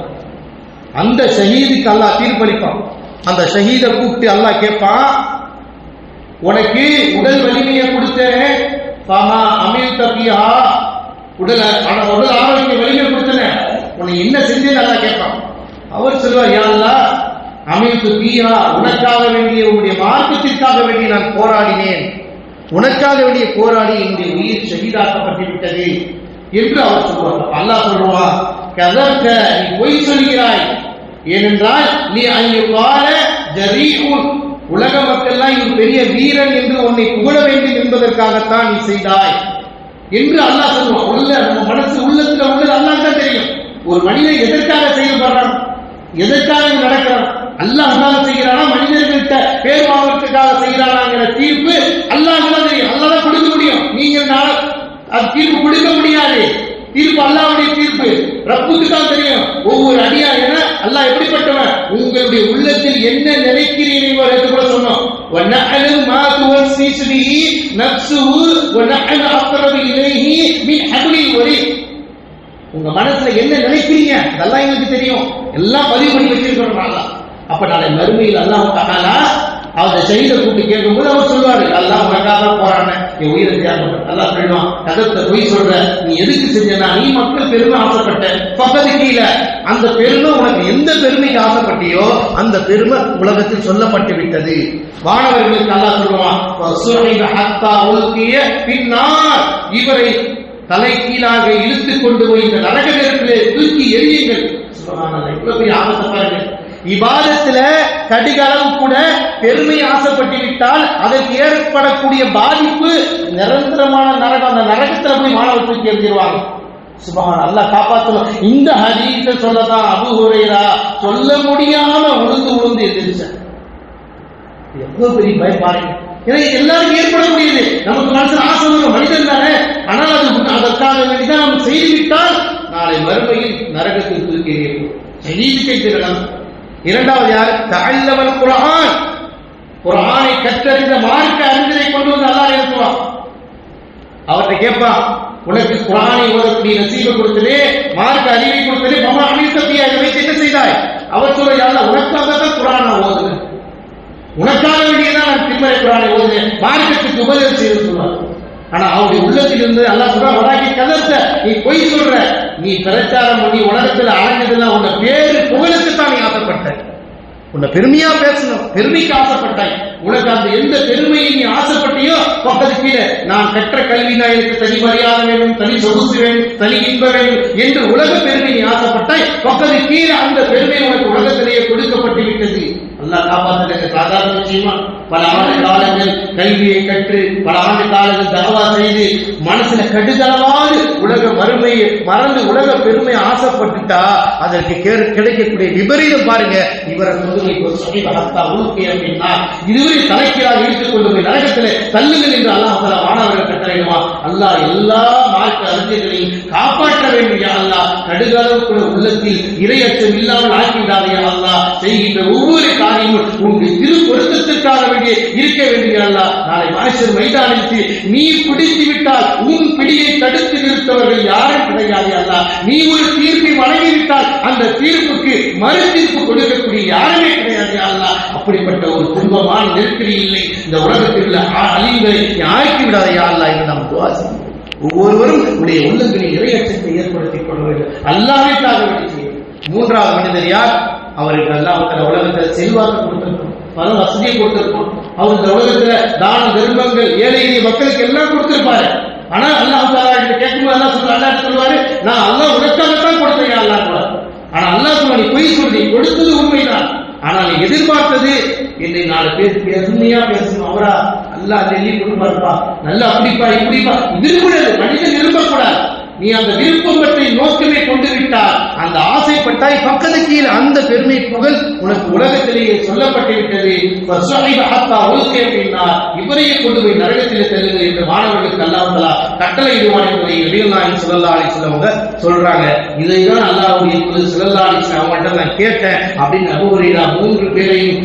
அந்த ஷஹீதுக்கு அல்லாஹ் தீர்ப்பளிப்பான். அந்த ஷஹீதை கூப்பிட்டு அல்லாஹ் கேட்பான், உனக்கு உடல் வலிமையை கொடுத்தேன், ஃபமா அமில்த பிஹா, உடல் ஆரோக்கிய வலிமை கொடுத்தன, உன்னை என்ன செஞ்சேன்னு நல்லா கேட்பான். அவர் சொல்வார், யா அல்லாஹ் அமைப்பு தீயா, உனக்காக வேண்டிய உன்னுடைய மார்க்கத்திற்காக வேண்டிய நான் போராடினேன், உனக்காக வேண்டிய போராடி என்னுடைய உயிர் ஷஹீதாக்கப்பட்டு விட்டது என்று அவர் சொல்வார். அல்லாஹ் சொல்லுவான், கதர்க்க, நீ பொய் சொல்கிறாய், ஏனென்றால் நீ ஐயுகால ஜரீஉன், உலக மக்கள்லாம் இவர் பெரிய வீரன் என்று உன்னை புகழ வேண்டும் என்பதற்காகத்தான் நீ செய்தாய் என்று அல்லாஹ் சொல்லுவான். நம்ம மனசு உள்ளத்துல உள்ளது அல்லாஹ் தான் தெரியும். ஒரு மனிதன் எதற்காக செயல்படுறான், எதற்காக நடக்கிறான், அல்லாஹ் செய்கிறானா மனிதர்கள்ட்ட பேர் வாங்குறதுக்காக செய்கிறானாங்கிற தீர்ப்பு அல்லாஹ் தான் தெரியும். அல்லாஹ் தான் கொடுக்க முடியும். நீங்கள் அது தீர்ப்பு கொடுக்க முடியாது. தீர்ப்பு அல்லாஹ்வுடைய தீர்ப்பு, ரப்புக்கு தான் தெரியும். ஒவ்வொரு அடியார் அல்லாஹ் எப்படிப்பட்டவன், உங்களுடைய உள்ளத்தில் என்ன நினைக்கிறீர்கள் என்று கூட சொன்னோம். வனஅலு மா துவஸ்ஸிசு பிஹி நஃப்ஸுஹு வனஅலு அக்ரபு இலைஹி மின் ஹப்லில் வரீத். உங்க மனசுல என்ன நினைக்கிறீங்க அதெல்லாம் எங்களுக்கு தெரியும், எல்லாம் பதிவு பண்ணி வச்சிருக்கிறோம் அல்லாஹ். அப்ப நாளை மறுமையில் அல்லாஹ் தஆலா அவரை ஷஹீதை கூட்டி கேட்கும்போது அவர் சொல்வாரு, அல்லாஹ் உனக்காக போறான, என் உயிரை தியாகம். அல்லாஹ் சொல்லுவான், கதத்தை பொய் சொல்ற, நீ எதுக்கு செஞ்சனா, நீ மக்கள் பெருமை ஆசைப்பட்ட, பக்கத்து கீழே அந்த பெருமை உனக்கு எந்த பெருமைக்கு ஆசைப்பட்டியோ அந்த பெருமை உலகத்தில் சொல்லப்பட்டு விட்டது. வானவர்களுக்கு அல்லாஹ் சொல்லுவான், பின்னால் இவரை தலை கீழாக இழுத்துக் கொண்டு போய் இந்த நரக நெருப்பிலே தூக்கி எரியுங்கள். சுப்ஹானல்லாஹ், இவ்வளவு பெரிய ஆபத்தை பாருங்க. இபாதத்துல கடிகளவு கூட பெருமை ஆசைப்பட்டு விட்டால் அதற்கு ஏற்படக்கூடிய பாதிப்பு நிரந்தரமான நரகம். அந்த நரகத்துல போய் மாணவர் தூக்கி எறிஞ்சிருவாங்க. சுப்ஹான் அல்லாஹ் காப்பாற்றணும். இந்த ஹதீஸை சொல்லதான் அபூ ஹுரைரா சொல்ல முடியாம உழுந்து எந்திரிச்சார். எவ்வளவு பெரிய பயம் பாருங்க. ஏன்னா எல்லாருக்கும் ஏற்படக்கூடியது. நமக்கு மனசுல ஆசை வரும், மனிதன் தானே. ஆனால் அதற்காக வேண்டிதான் நம்ம செய்துவிட்டால் நாளை மறுமையில் நரகத்தில் தூக்கி எறியப்படும். ஷஹீதுக்கை திருடம். இரண்டாவது யார், தஅல்லமல் குர்ஆன், குர்ஆனை கற்றறிந்த மார்க்க அறிஞரை கொண்டு வந்து அல்லாஹ் எழுப்புவான். அவர்கிட்ட கேட்பான், உனக்கு குர்ஆனை ஓதக்கூடிய நசீபை கொடுத்ததே, மார்க்க அறிவை கொடுத்ததே, மமா அமீர் தபியா, இதை வைத்து என்ன செய்தாய்? அவர் சொல்ற, யா அல்லாஹ் உனக்காக தான் குர்ஆனை நான் ஓதுனேன், உனக்காக வேண்டியதான் நான் திருமறை குர்ஆனை ஓதுனேன், மார்க்கத்துக்கு உபதேசம் செய்து சொல்வார். ஆனா அவருடைய உள்ளத்தில் இருந்து அல்லாஹ் சொல்றான், வராக்கி கதர்த்த, நீ பொய் சொல்ற, நீ பிரச்சாரம் பண்ணி உலகத்துல அலைஞ்சதெல்லாம் உன்னை பேரு புகழுக்குத்தான் நீ ஆசைப்பட்ட, உன்னை பெருமையா பேசணும், பெருமைக்கு ஆசைப்பட்டாய். உனக்கு அந்த எந்த பெருமையை நீ ஆசைப்பட்டியோ பக்கத்து கீழே, நான் கற்ற கல்வினா எனக்கு தனி மரியாதை வேணும், தனி சொகுசு வேணும், தனி இன்பம் வேணும் என்று உலக பெருமை நீ ஆசைப்பட்டாய். பக்கத்து கீழே அந்த பெருமை உனக்கு உலகத்திலேயே கொடுக்கப்பட்டு விட்டது. அல்லாஹ் காப்பாற்றுறது சாதாரண விஷயமா? பல ஆண்டு காலங்கள் கல்வியை கற்று, பல ஆண்டு காலங்கள் தவா செய்து, மனசுல கடுதளவாது உலக மறுமையை மறந்து உலக பெருமை ஆசைப்பட்டுட்டா அதற்கு கிடைக்கக்கூடிய விபரீதம் பாருங்க. இவரை கொண்டு அப்படின்னா இதுவரை தலைக்கீழாக இழுத்துக் கொண்டு போய் நரகத்திலே தள்ளுங்கள் என்று அல்லாஹ் மாணவர்கள் கட்டளையிடுமா? அல்லாஹ் எல்லா மார்க்க அறிஞர்களையும் காப்பாற்ற வேண்டும். யா அல்லாஹ், கடுகளவுக்குள்ள உள்ளத்தில் இரையச்சம் இல்லாமல் ஆக்கிவிடாதே. யா அல்லாஹ், செய்கின்ற ஒவ்வொரு காரியமும் உங்களுடைய திரு பொருத்தத்திற்காக வேண்டிய இருக்க வேண்டிய அல்லாஹ். நாளை மனுஷர் மைதானத்தில் நீ பிடித்து விட்டால் உன் பிடியை தடுத்து நிறுத்தவர்கள் யாரும் கிடையாது. அல்லாஹ், நீ ஒரு தீர்ப்பை வழங்கிவிட்டால் அந்த தீர்ப்புக்கு மறு தீர்ப்பு கொடுக்கக்கூடிய யாருமே கிடையாது. அல்லாஹ், அப்படிப்பட்ட ஒரு துன்பமான நெருக்கடி இல்லை இந்த உலகத்தில் உள்ள அழிவை ஆக்கி விடாதையா அல்லாஹ் என்று நாம் துஆ செய்வோம். ஒவ்வொருவரும் உடைய உள்ளங்களில் இறையச்சத்தை ஏற்படுத்திக் கொள்ள வேண்டும். அல்லாஹ்வுக்காக வேண்டி செய்யும். மூன்றாவது மனிதர் யார்? அவருக்கு அல்லாஹ் உலகத்தில் செல்வாக்கு கொடுத்திருக்கோம், பல வசதியை கொடுத்திருக்கோம். அவர் இந்த உலகத்துல தான தர்மங்கள் ஏழை எளிய மக்களுக்கு எல்லாம் கொடுத்திருப்பாரு. ஆனா அல்லாஹ் தஆலா கேட்கும்போது அல்லாஹ் சொல்லுவாரு, நான் அல்லாஹ் உனக்காகத்தான் கொடுத்தேன் அல்லாஹ் கூட. ஆனா அல்லாஹ் சொல்ல, நீ பொய் சொல்லி கொடுத்தது உண்மைதான், ஆனால் நீ எதிர்பார்த்தது என்னை 4 பேர் பெருமையா பேசணும், அவரா அல்லாஹ் டெல்லி கொடுப்பாருப்பா, நல்லா அப்படிப்பா இப்படிப்பா, விரும்பக்கூடாது. மனிதன் விரும்பக்கூடாது. நீ அந்த விருப்பம் பற்றி நோக்கமே கொண்டு விட்டால், அந்த ஆசைப்பட்டாய் பக்கத்து கீழே அந்த பெருமை புகழ் உனக்கு உலகத்திலேயே சொல்லப்பட்டு விட்டது. இவரையே கொண்டு போய் நரகத்திலே தருவது என்று மாணவர்களுக்கு அல்லாஹ் தஆலா கட்டளை இடுவான் என்பதை நபிகள் ஸல்லல்லாஹு அலைஹி வஸல்லம் சொல்றாங்க. இதைதான் அல்லாஹ்வுடைய தூதர் ஸல்லல்லாஹு அலைஹி வஸல்லம் அவங்கள்ட்ட நான் கேட்டேன் அப்படின்னு அபூ ஹுரைரா 3 பேரையும்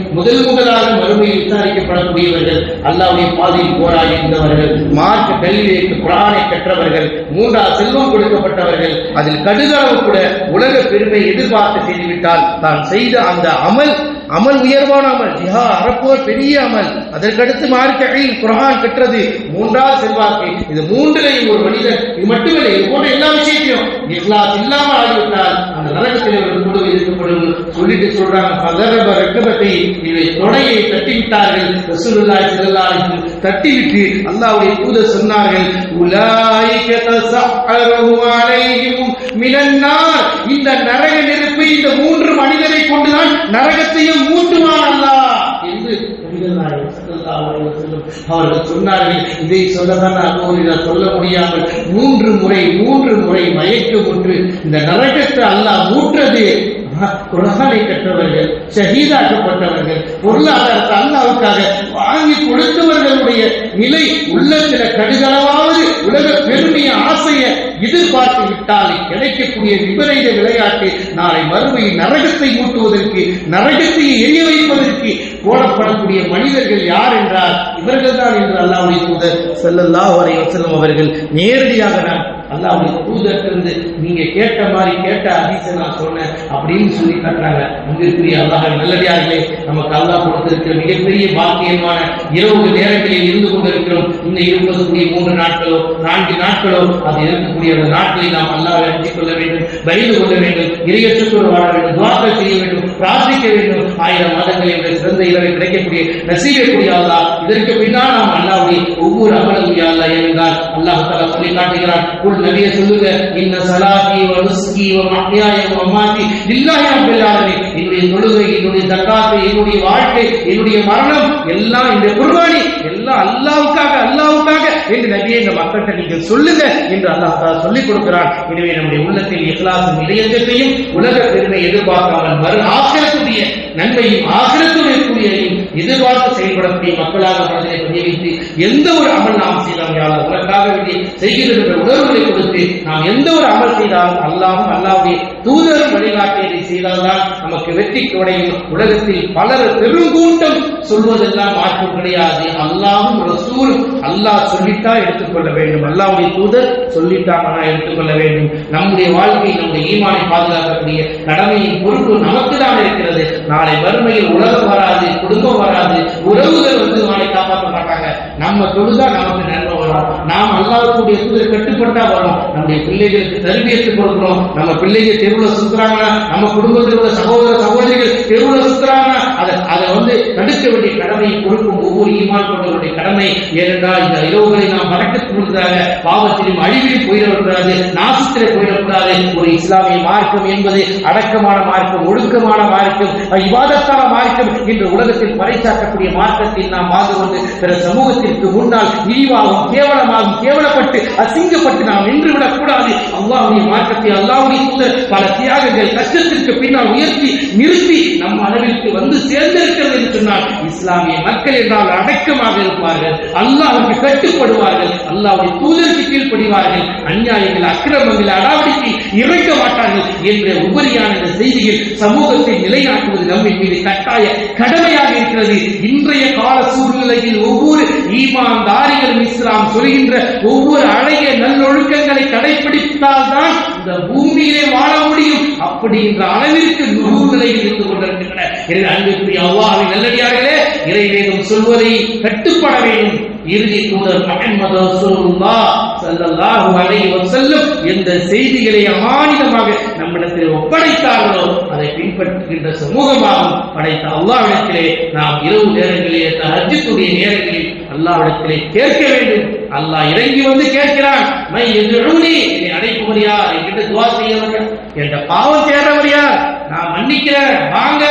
முதலாக மறுமையில் விசாரிக்கப்படக்கூடியவர்கள், அல்லாஹ்வுடைய பாதையில் போராடுகின்றவர்கள், மார்க்க கல்வியை குர்ஆனை கற்றவர்கள், 3ஆவது செல்வம் கொடுக்கப்பட்டவர்கள், அதில் கடுகளவு கூட உலக பெருமை எதிர்பார்த்து செய்துவிட்டால் தான் செய்த அந்த அமல் அமல் உயர்வான அமல், ஜிஹாத் அறப்போர் பெரிய அமல், அதற்கடுத்து மார்க்க குர்ஆன் கற்றது, மூன்றாவது செல்வாக்கு. இது மூன்றிலையும் ஒரு மனிதன், இது மட்டுமில்லை, இது போன்ற எல்லா விஷயத்தையும் இஹ்லாஸ் இல்லாமல் ஆகிவிட்டால் அந்த நரகத்தில் ஒரு குழு இருக்கப்படும். சொல்லிட்டு சொல்றாங்க, பதரப ரக்கபத்தை, இவை தொடையை தட்டிவிட்டார்கள். ரசூலுல்லாஹி ஸல்லல்லாஹு அலைஹி வஸல்லம் தட்டிவிட்டு அல்லாஹ்வுடைய தூதர் சொன்னார்கள், உலாயிக தஸஅரு அலைஹிம் மினன் நார், இந்த நரக நெருப்பை இந்த மூன்று மனிதரை கொண்டுதான் நரகத்தையும் மூட்டுவான் அல்லாஹ் என்று அவர்கள் சொன்னார்கள். இதை சொல்லதான் சொல்ல முடியாமல் மூன்று முறை மயக்கமுற்று இந்த நரகத்தை அல்லாஹ் மூற்றது. குர்ஆனை கற்றவர்கள், ஷஹீதாக்கப்பட்டவர்கள், பொருளாதாரத்தை அல்லாஹ்வுக்காக வாங்கி கொடுத்தவர்களுடைய நிலை உள்ளத்தில் கடுகளவாவது உலக பெருமைய ஆசையை எதிர்பார்த்து விட்டால் கிடைக்கக்கூடிய விபரீத விளையாட்டு நாளை மறுமையில் நரகத்தை மூட்டுவதற்கு, நரகத்தை எரிய வைப்பதற்கு போடப்படக்கூடிய மனிதர்கள் யார் என்றால் இவர்கள் தான் என்று அல்லாஹ்வுடைய தூதர் ஸல்லல்லாஹு அலைஹி வஸல்லம் அவர்கள் நேரடியாக நான் அல்லாஹ்வுடைய தூதரிலிருந்து நீங்க கேட்ட மாதிரி கேட்ட ஹதீஸை நான் சொன்னேன் அப்படின்னு சொல்லி காட்டுறாங்க. அங்கிருக்கிற அல்லாஹ் நல்லடியார்களே, நமக்கு அல்லாஹ் கொடுத்திருக்கிற மிகப்பெரிய பாக்கியமான இரவு நேரங்களில் இருந்து கொண்டிருக்கிறோம். இன்னும் இருக்கக்கூடிய 3 நாட்களோ 4 நாட்களோ அது இருக்கக்கூடிய அந்த நாட்களில் நாம் அல்லாஹ்வை அஞ்சிக் கொள்ள வேண்டும், பயந்து கொள்ள வேண்டும், இறையற்றத்தோடு வாழ வேண்டும், துஆக்கள் செய்ய வேண்டும், பிரார்த்திக்க வேண்டும். 1000 மாதங்களில் சிறந்த இரவை கிடைக்கக்கூடிய நசீபக்கூடிய அல்லாஹ், இதற்கு பின்னால் நாம் அல்லாஹ்வுடைய ஒவ்வொரு அமலும் யா அல்லாஹ் என்றால் அல்லாஹ் தஆலா சொல்லி காட்டுகிறான். நபியே சொல்லுங்க, இன்ன ஸலாத்தி வ நுஸ்கி வ மஹ்யாய வ மமாத்தி லில்லாஹி ரப்பில் ஆலமீன், என்னுடைய தொழுகை, என்னுடைய ஸகாத், என்னுடைய வாழ்க்கை, என்னுடைய மரணம் எல்லாம், இந்த குர்பானி எல்லாம் அல்லாஹ்வுக்காக என்று நபியே இந்த மக்கள்கிட்ட நீங்கள் சொல்லுங்க என்று அல்லாஹ் தஆலா சொல்லிக் கொடுக்கிறான். எனவே நம்முடைய உள்ளத்தில் இஹ்லாஸும் இறையச்சத்தையும் உலக பெருமை எதிர்பார்க்காமல் மறு ஆখিরাத்துடைய நன்மையும் ஆখিরাத்துடைய கூலியையும் எதிர்பார்த்து செயல்படக்கூடிய மக்களாக மனதிலே பதிய வைத்து எந்த ஒரு அமல் நாம் செய்தாலும் யா அல்லாஹ் உனக்காக வேண்டி செய்கின்ற உணர்வுகளை கொடுத்து நாம் எந்த ஒரு அமல் செய்தாலும் அல்லாஹ்வும் அல்லாஹ்வுடைய தூதரும் வழிகாட்டியதை செய்தால்தான் நமக்கு வெற்றி கிடைக்கும். உலகத்தில் பலர் பெருங்கூட்டம் சொல்வதெல்லாம் மாற்றம் கிடையாது. அல்லாஹ்வும் ரசூலும் அல்லாஹ் சொல்லிட்டா எடுத்துக்கொள்ள வேண்டும், அல்லாஹ்வுடைய தூதர் சொல்லிட்டாங்கன்னா எடுத்துக்கொள்ள வேண்டும். நம்முடைய வாழ்க்கை, நம்முடைய ஈமானை பாதுகாக்கக்கூடிய கடமையின் பொறுப்பு நமக்கு தான் இருக்கிறது. நாளை வறுமையில் உலகம் வராது, குடும்பம் வராது, உறவுகள் வந்து நாளை காப்பாற்ற மாட்டாங்க. நம்ம தொழுதா நமக்கு நன்மை வரும், நாம் அல்லாஹ்வுடைய தூதர் கட்டுப்பட்டா வரும். நம்முடைய பிள்ளைகளுக்கு தர்பியத்து கொடுக்கணும். நம்ம பிள்ளைகள் தெருவில் சுத்துறாங்கன்னா, நம்ம குடும்பத்தில் உள்ள சகோதர சகோதரிகள் தெருவில் சுத்துறாங்கன்னா அதை வந்து தடுக்க வேண்டிய கடமை கொடுக்கும் ஒவ்வொரு ஈமான் கொண்டவருடைய கடமை. ஏனென்றால் இந்த இரவுகளை நாம் வழக்கத்து கொடுக்கிறாங்க, பாவத்திலும் அழிவிலும் போயிடக்கூடாது, நாசத்திலே போயிடக்கூடாது. ஒரு இஸ்லாமிய மார்க்கம் என்பது அடக்கமான மார்க்கம், ஒழுக்கமான மார்க்கம், இபாதத்தான மார்க்கம் என்று உலகத்தில் பறைசாற்றக்கூடிய மார்க்கத்தில் நாம் வாழ்ந்து கொண்டு பிற சமூகத்திற்கு முன்னால் இழிவாகவும் கேவலமாகவும் கேவலப்பட்டு அசிங்கப்பட்டு நாம் நின்றுவிடக் கூடாது. அல்லாஹ்வுடைய மார்க்கத்தை அல்லாஹ்வுடைய தூதர் பல தியாகங்கள் கஷ்டத்திற்கு பின்னால் உயர்த்தி நிறுத்தி நம் அளவிற்கு வந்து சேர்ந்திருக்கிறது என்று சொன்னால் இஸ்லாமிய மக்கள் என்றால் அடக்கமாக இருப்பார்கள், அல்லாஹ்வுக்கு கட்டுப்படுவார்கள், அல்லாஹ்வுடைய தூதருக்கு கீழ்ப்படிவார்கள், அநியாயங்கள் அக்கிரமங்கள் அடாவடிக்கு இறங்க மாட்டார்கள் என்ற உபரியான இந்த செய்தியில் சமூகத்தை நிலைநாட்டுவது நம்மின் மீது கட்டாய கடமையாக இருக்கிறது. இன்றைய கால சூழ்நிலையில் ஒவ்வொரு ஈமான்தாரிகளும் இஸ்லாம் சொல்கின்ற ஒவ்வொரு அழகிய நல்லொழுக்கங்களை கடைபிடித்தால் தான் இந்த பூமியிலே வாழ முடியும். அப்படி என்ற அளவிற்கு நூல்நிலையில் இருந்து கொண்டிருக்கின்றன. அன்புக்குரிய அல்லாஹ்வின் நல்லடியார்களே, இறைவேதம் சொல்வதை கட்டுப்பட வேண்டும். இறுதி தூதர் முஹம்மது ரசூலுல்லாஹ் ஸல்லல்லாஹு அலைஹி வஸல்லம் எந்த செய்திகளை அமானிதமாக நம்மிடத்தில் ஒப்படைத்தார்களோ அதை பின்பற்றுகின்ற சமூகமாகவும் படைத்த அல்லாஹ்விடத்திலே நாம் இரவு நேரங்களிலே தஹஜ்ஜுடைய நேரங்களில் அல்லாஹ்விடத்திலே கேட்க வேண்டும். அல்லாஹ் இறங்கி வந்து கேட்கிறான், மை யதுஊனி, என்னை அழைப்பவர் யார், என்கிட்ட துஆ செய்யவர், என்ற பாவம் தேடுறவர் யார், நான் மன்னிக்கிறேன் வாங்க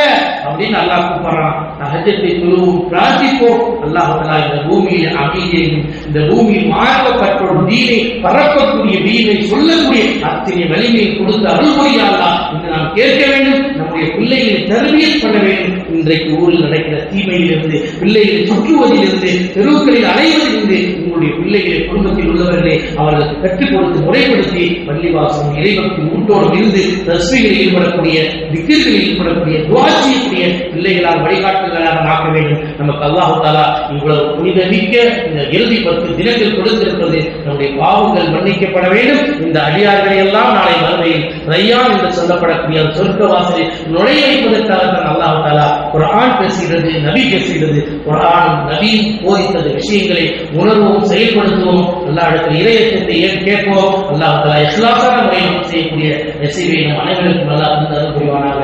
அப்படின்னு அல்லாஹ் கூப்பிடுறான். தஹஜ்ஜத்தை தொழுவோம், பிரார்த்திப்போம். அல்லாஹ் தஆலா இந்த பூமியில் அமைதியையும் இந்த பூமியில் மார்க்கப்பட்டோடு தீனை பரப்பக்கூடிய தீனை சொல்லக்கூடிய அத்தனை வலிமையை கொடுத்து அருள் புரிய அல்லாஹ் இன்று நாம் கேட்க வேண்டும். நம்முடைய பிள்ளைகளை தர்பியத் பண்ண வேண்டும். இன்றைக்கு ஊரில் நடக்கிற தீமையிலிருந்து, பிள்ளைகளை சுற்றுவதிலிருந்து, தெருவுகளில் அலைவதிலிருந்து உங்களுடைய பிள்ளைகளை குடும்பத்தில் உள்ளவர்களே அவர்களுக்கு கற்றுக் கொடுத்து முறைப்படுத்தி பள்ளிவாசம் இறைவனுக்கு ஊட்டோடு இருந்து தஸ்பீகளில் ஈடுபடக்கூடிய திக்ரில் ஈடுபடக்கூடிய துஆ செய்யக்கூடிய பிள்ளைகளால் வழிகாட்டுதலாக ஆக்க வேண்டும். நமக்கு அல்லாஹ் தஆலா இவ்வளவு புனிதமிக்க இந்த இறுதி 10 தினங்கள் கொடுத்திருப்பது நம்முடைய பாவங்கள் மன்னிக்கப்பட வேண்டும். இந்த அடியார்களை எல்லாம் நாளை மறுமையில் ரய்யான் என்று சொல்லப்படக்கூடிய சொர்க்க வாசலில் நுழைய வைப்பதற்காக தான் அல்லாஹ் தஆலா குர்ஆன் பேசுகிறது, நபி பேசுகிறது. குர்ஆனும் நபியும் போதித்த விஷயங்களை உணர்வோம், செயல்படுத்துவோம். அல்லாஹ் இடத்தில் இறையச்சத்தை கேட்போம். அல்லாஹ் தஆலா இஸ்லாமான முறையில் செய்யக்கூடிய நசீபை நம் அனைவருக்கும் அல்லாஹ் தந்தருள் புரிவானாக.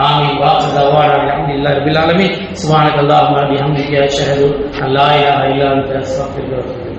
ஆமீன். வாஹ் தவானா அல்ஹம்துலில்லாஹி ரப்பில் ஆலமீன். சுப்ஹானக அல்லாஹும்ம வ பிஹம்திக அஷ்ஹது அன் லா இலாஹா இல்லா அன்த அஸ்தக்ஃபிருக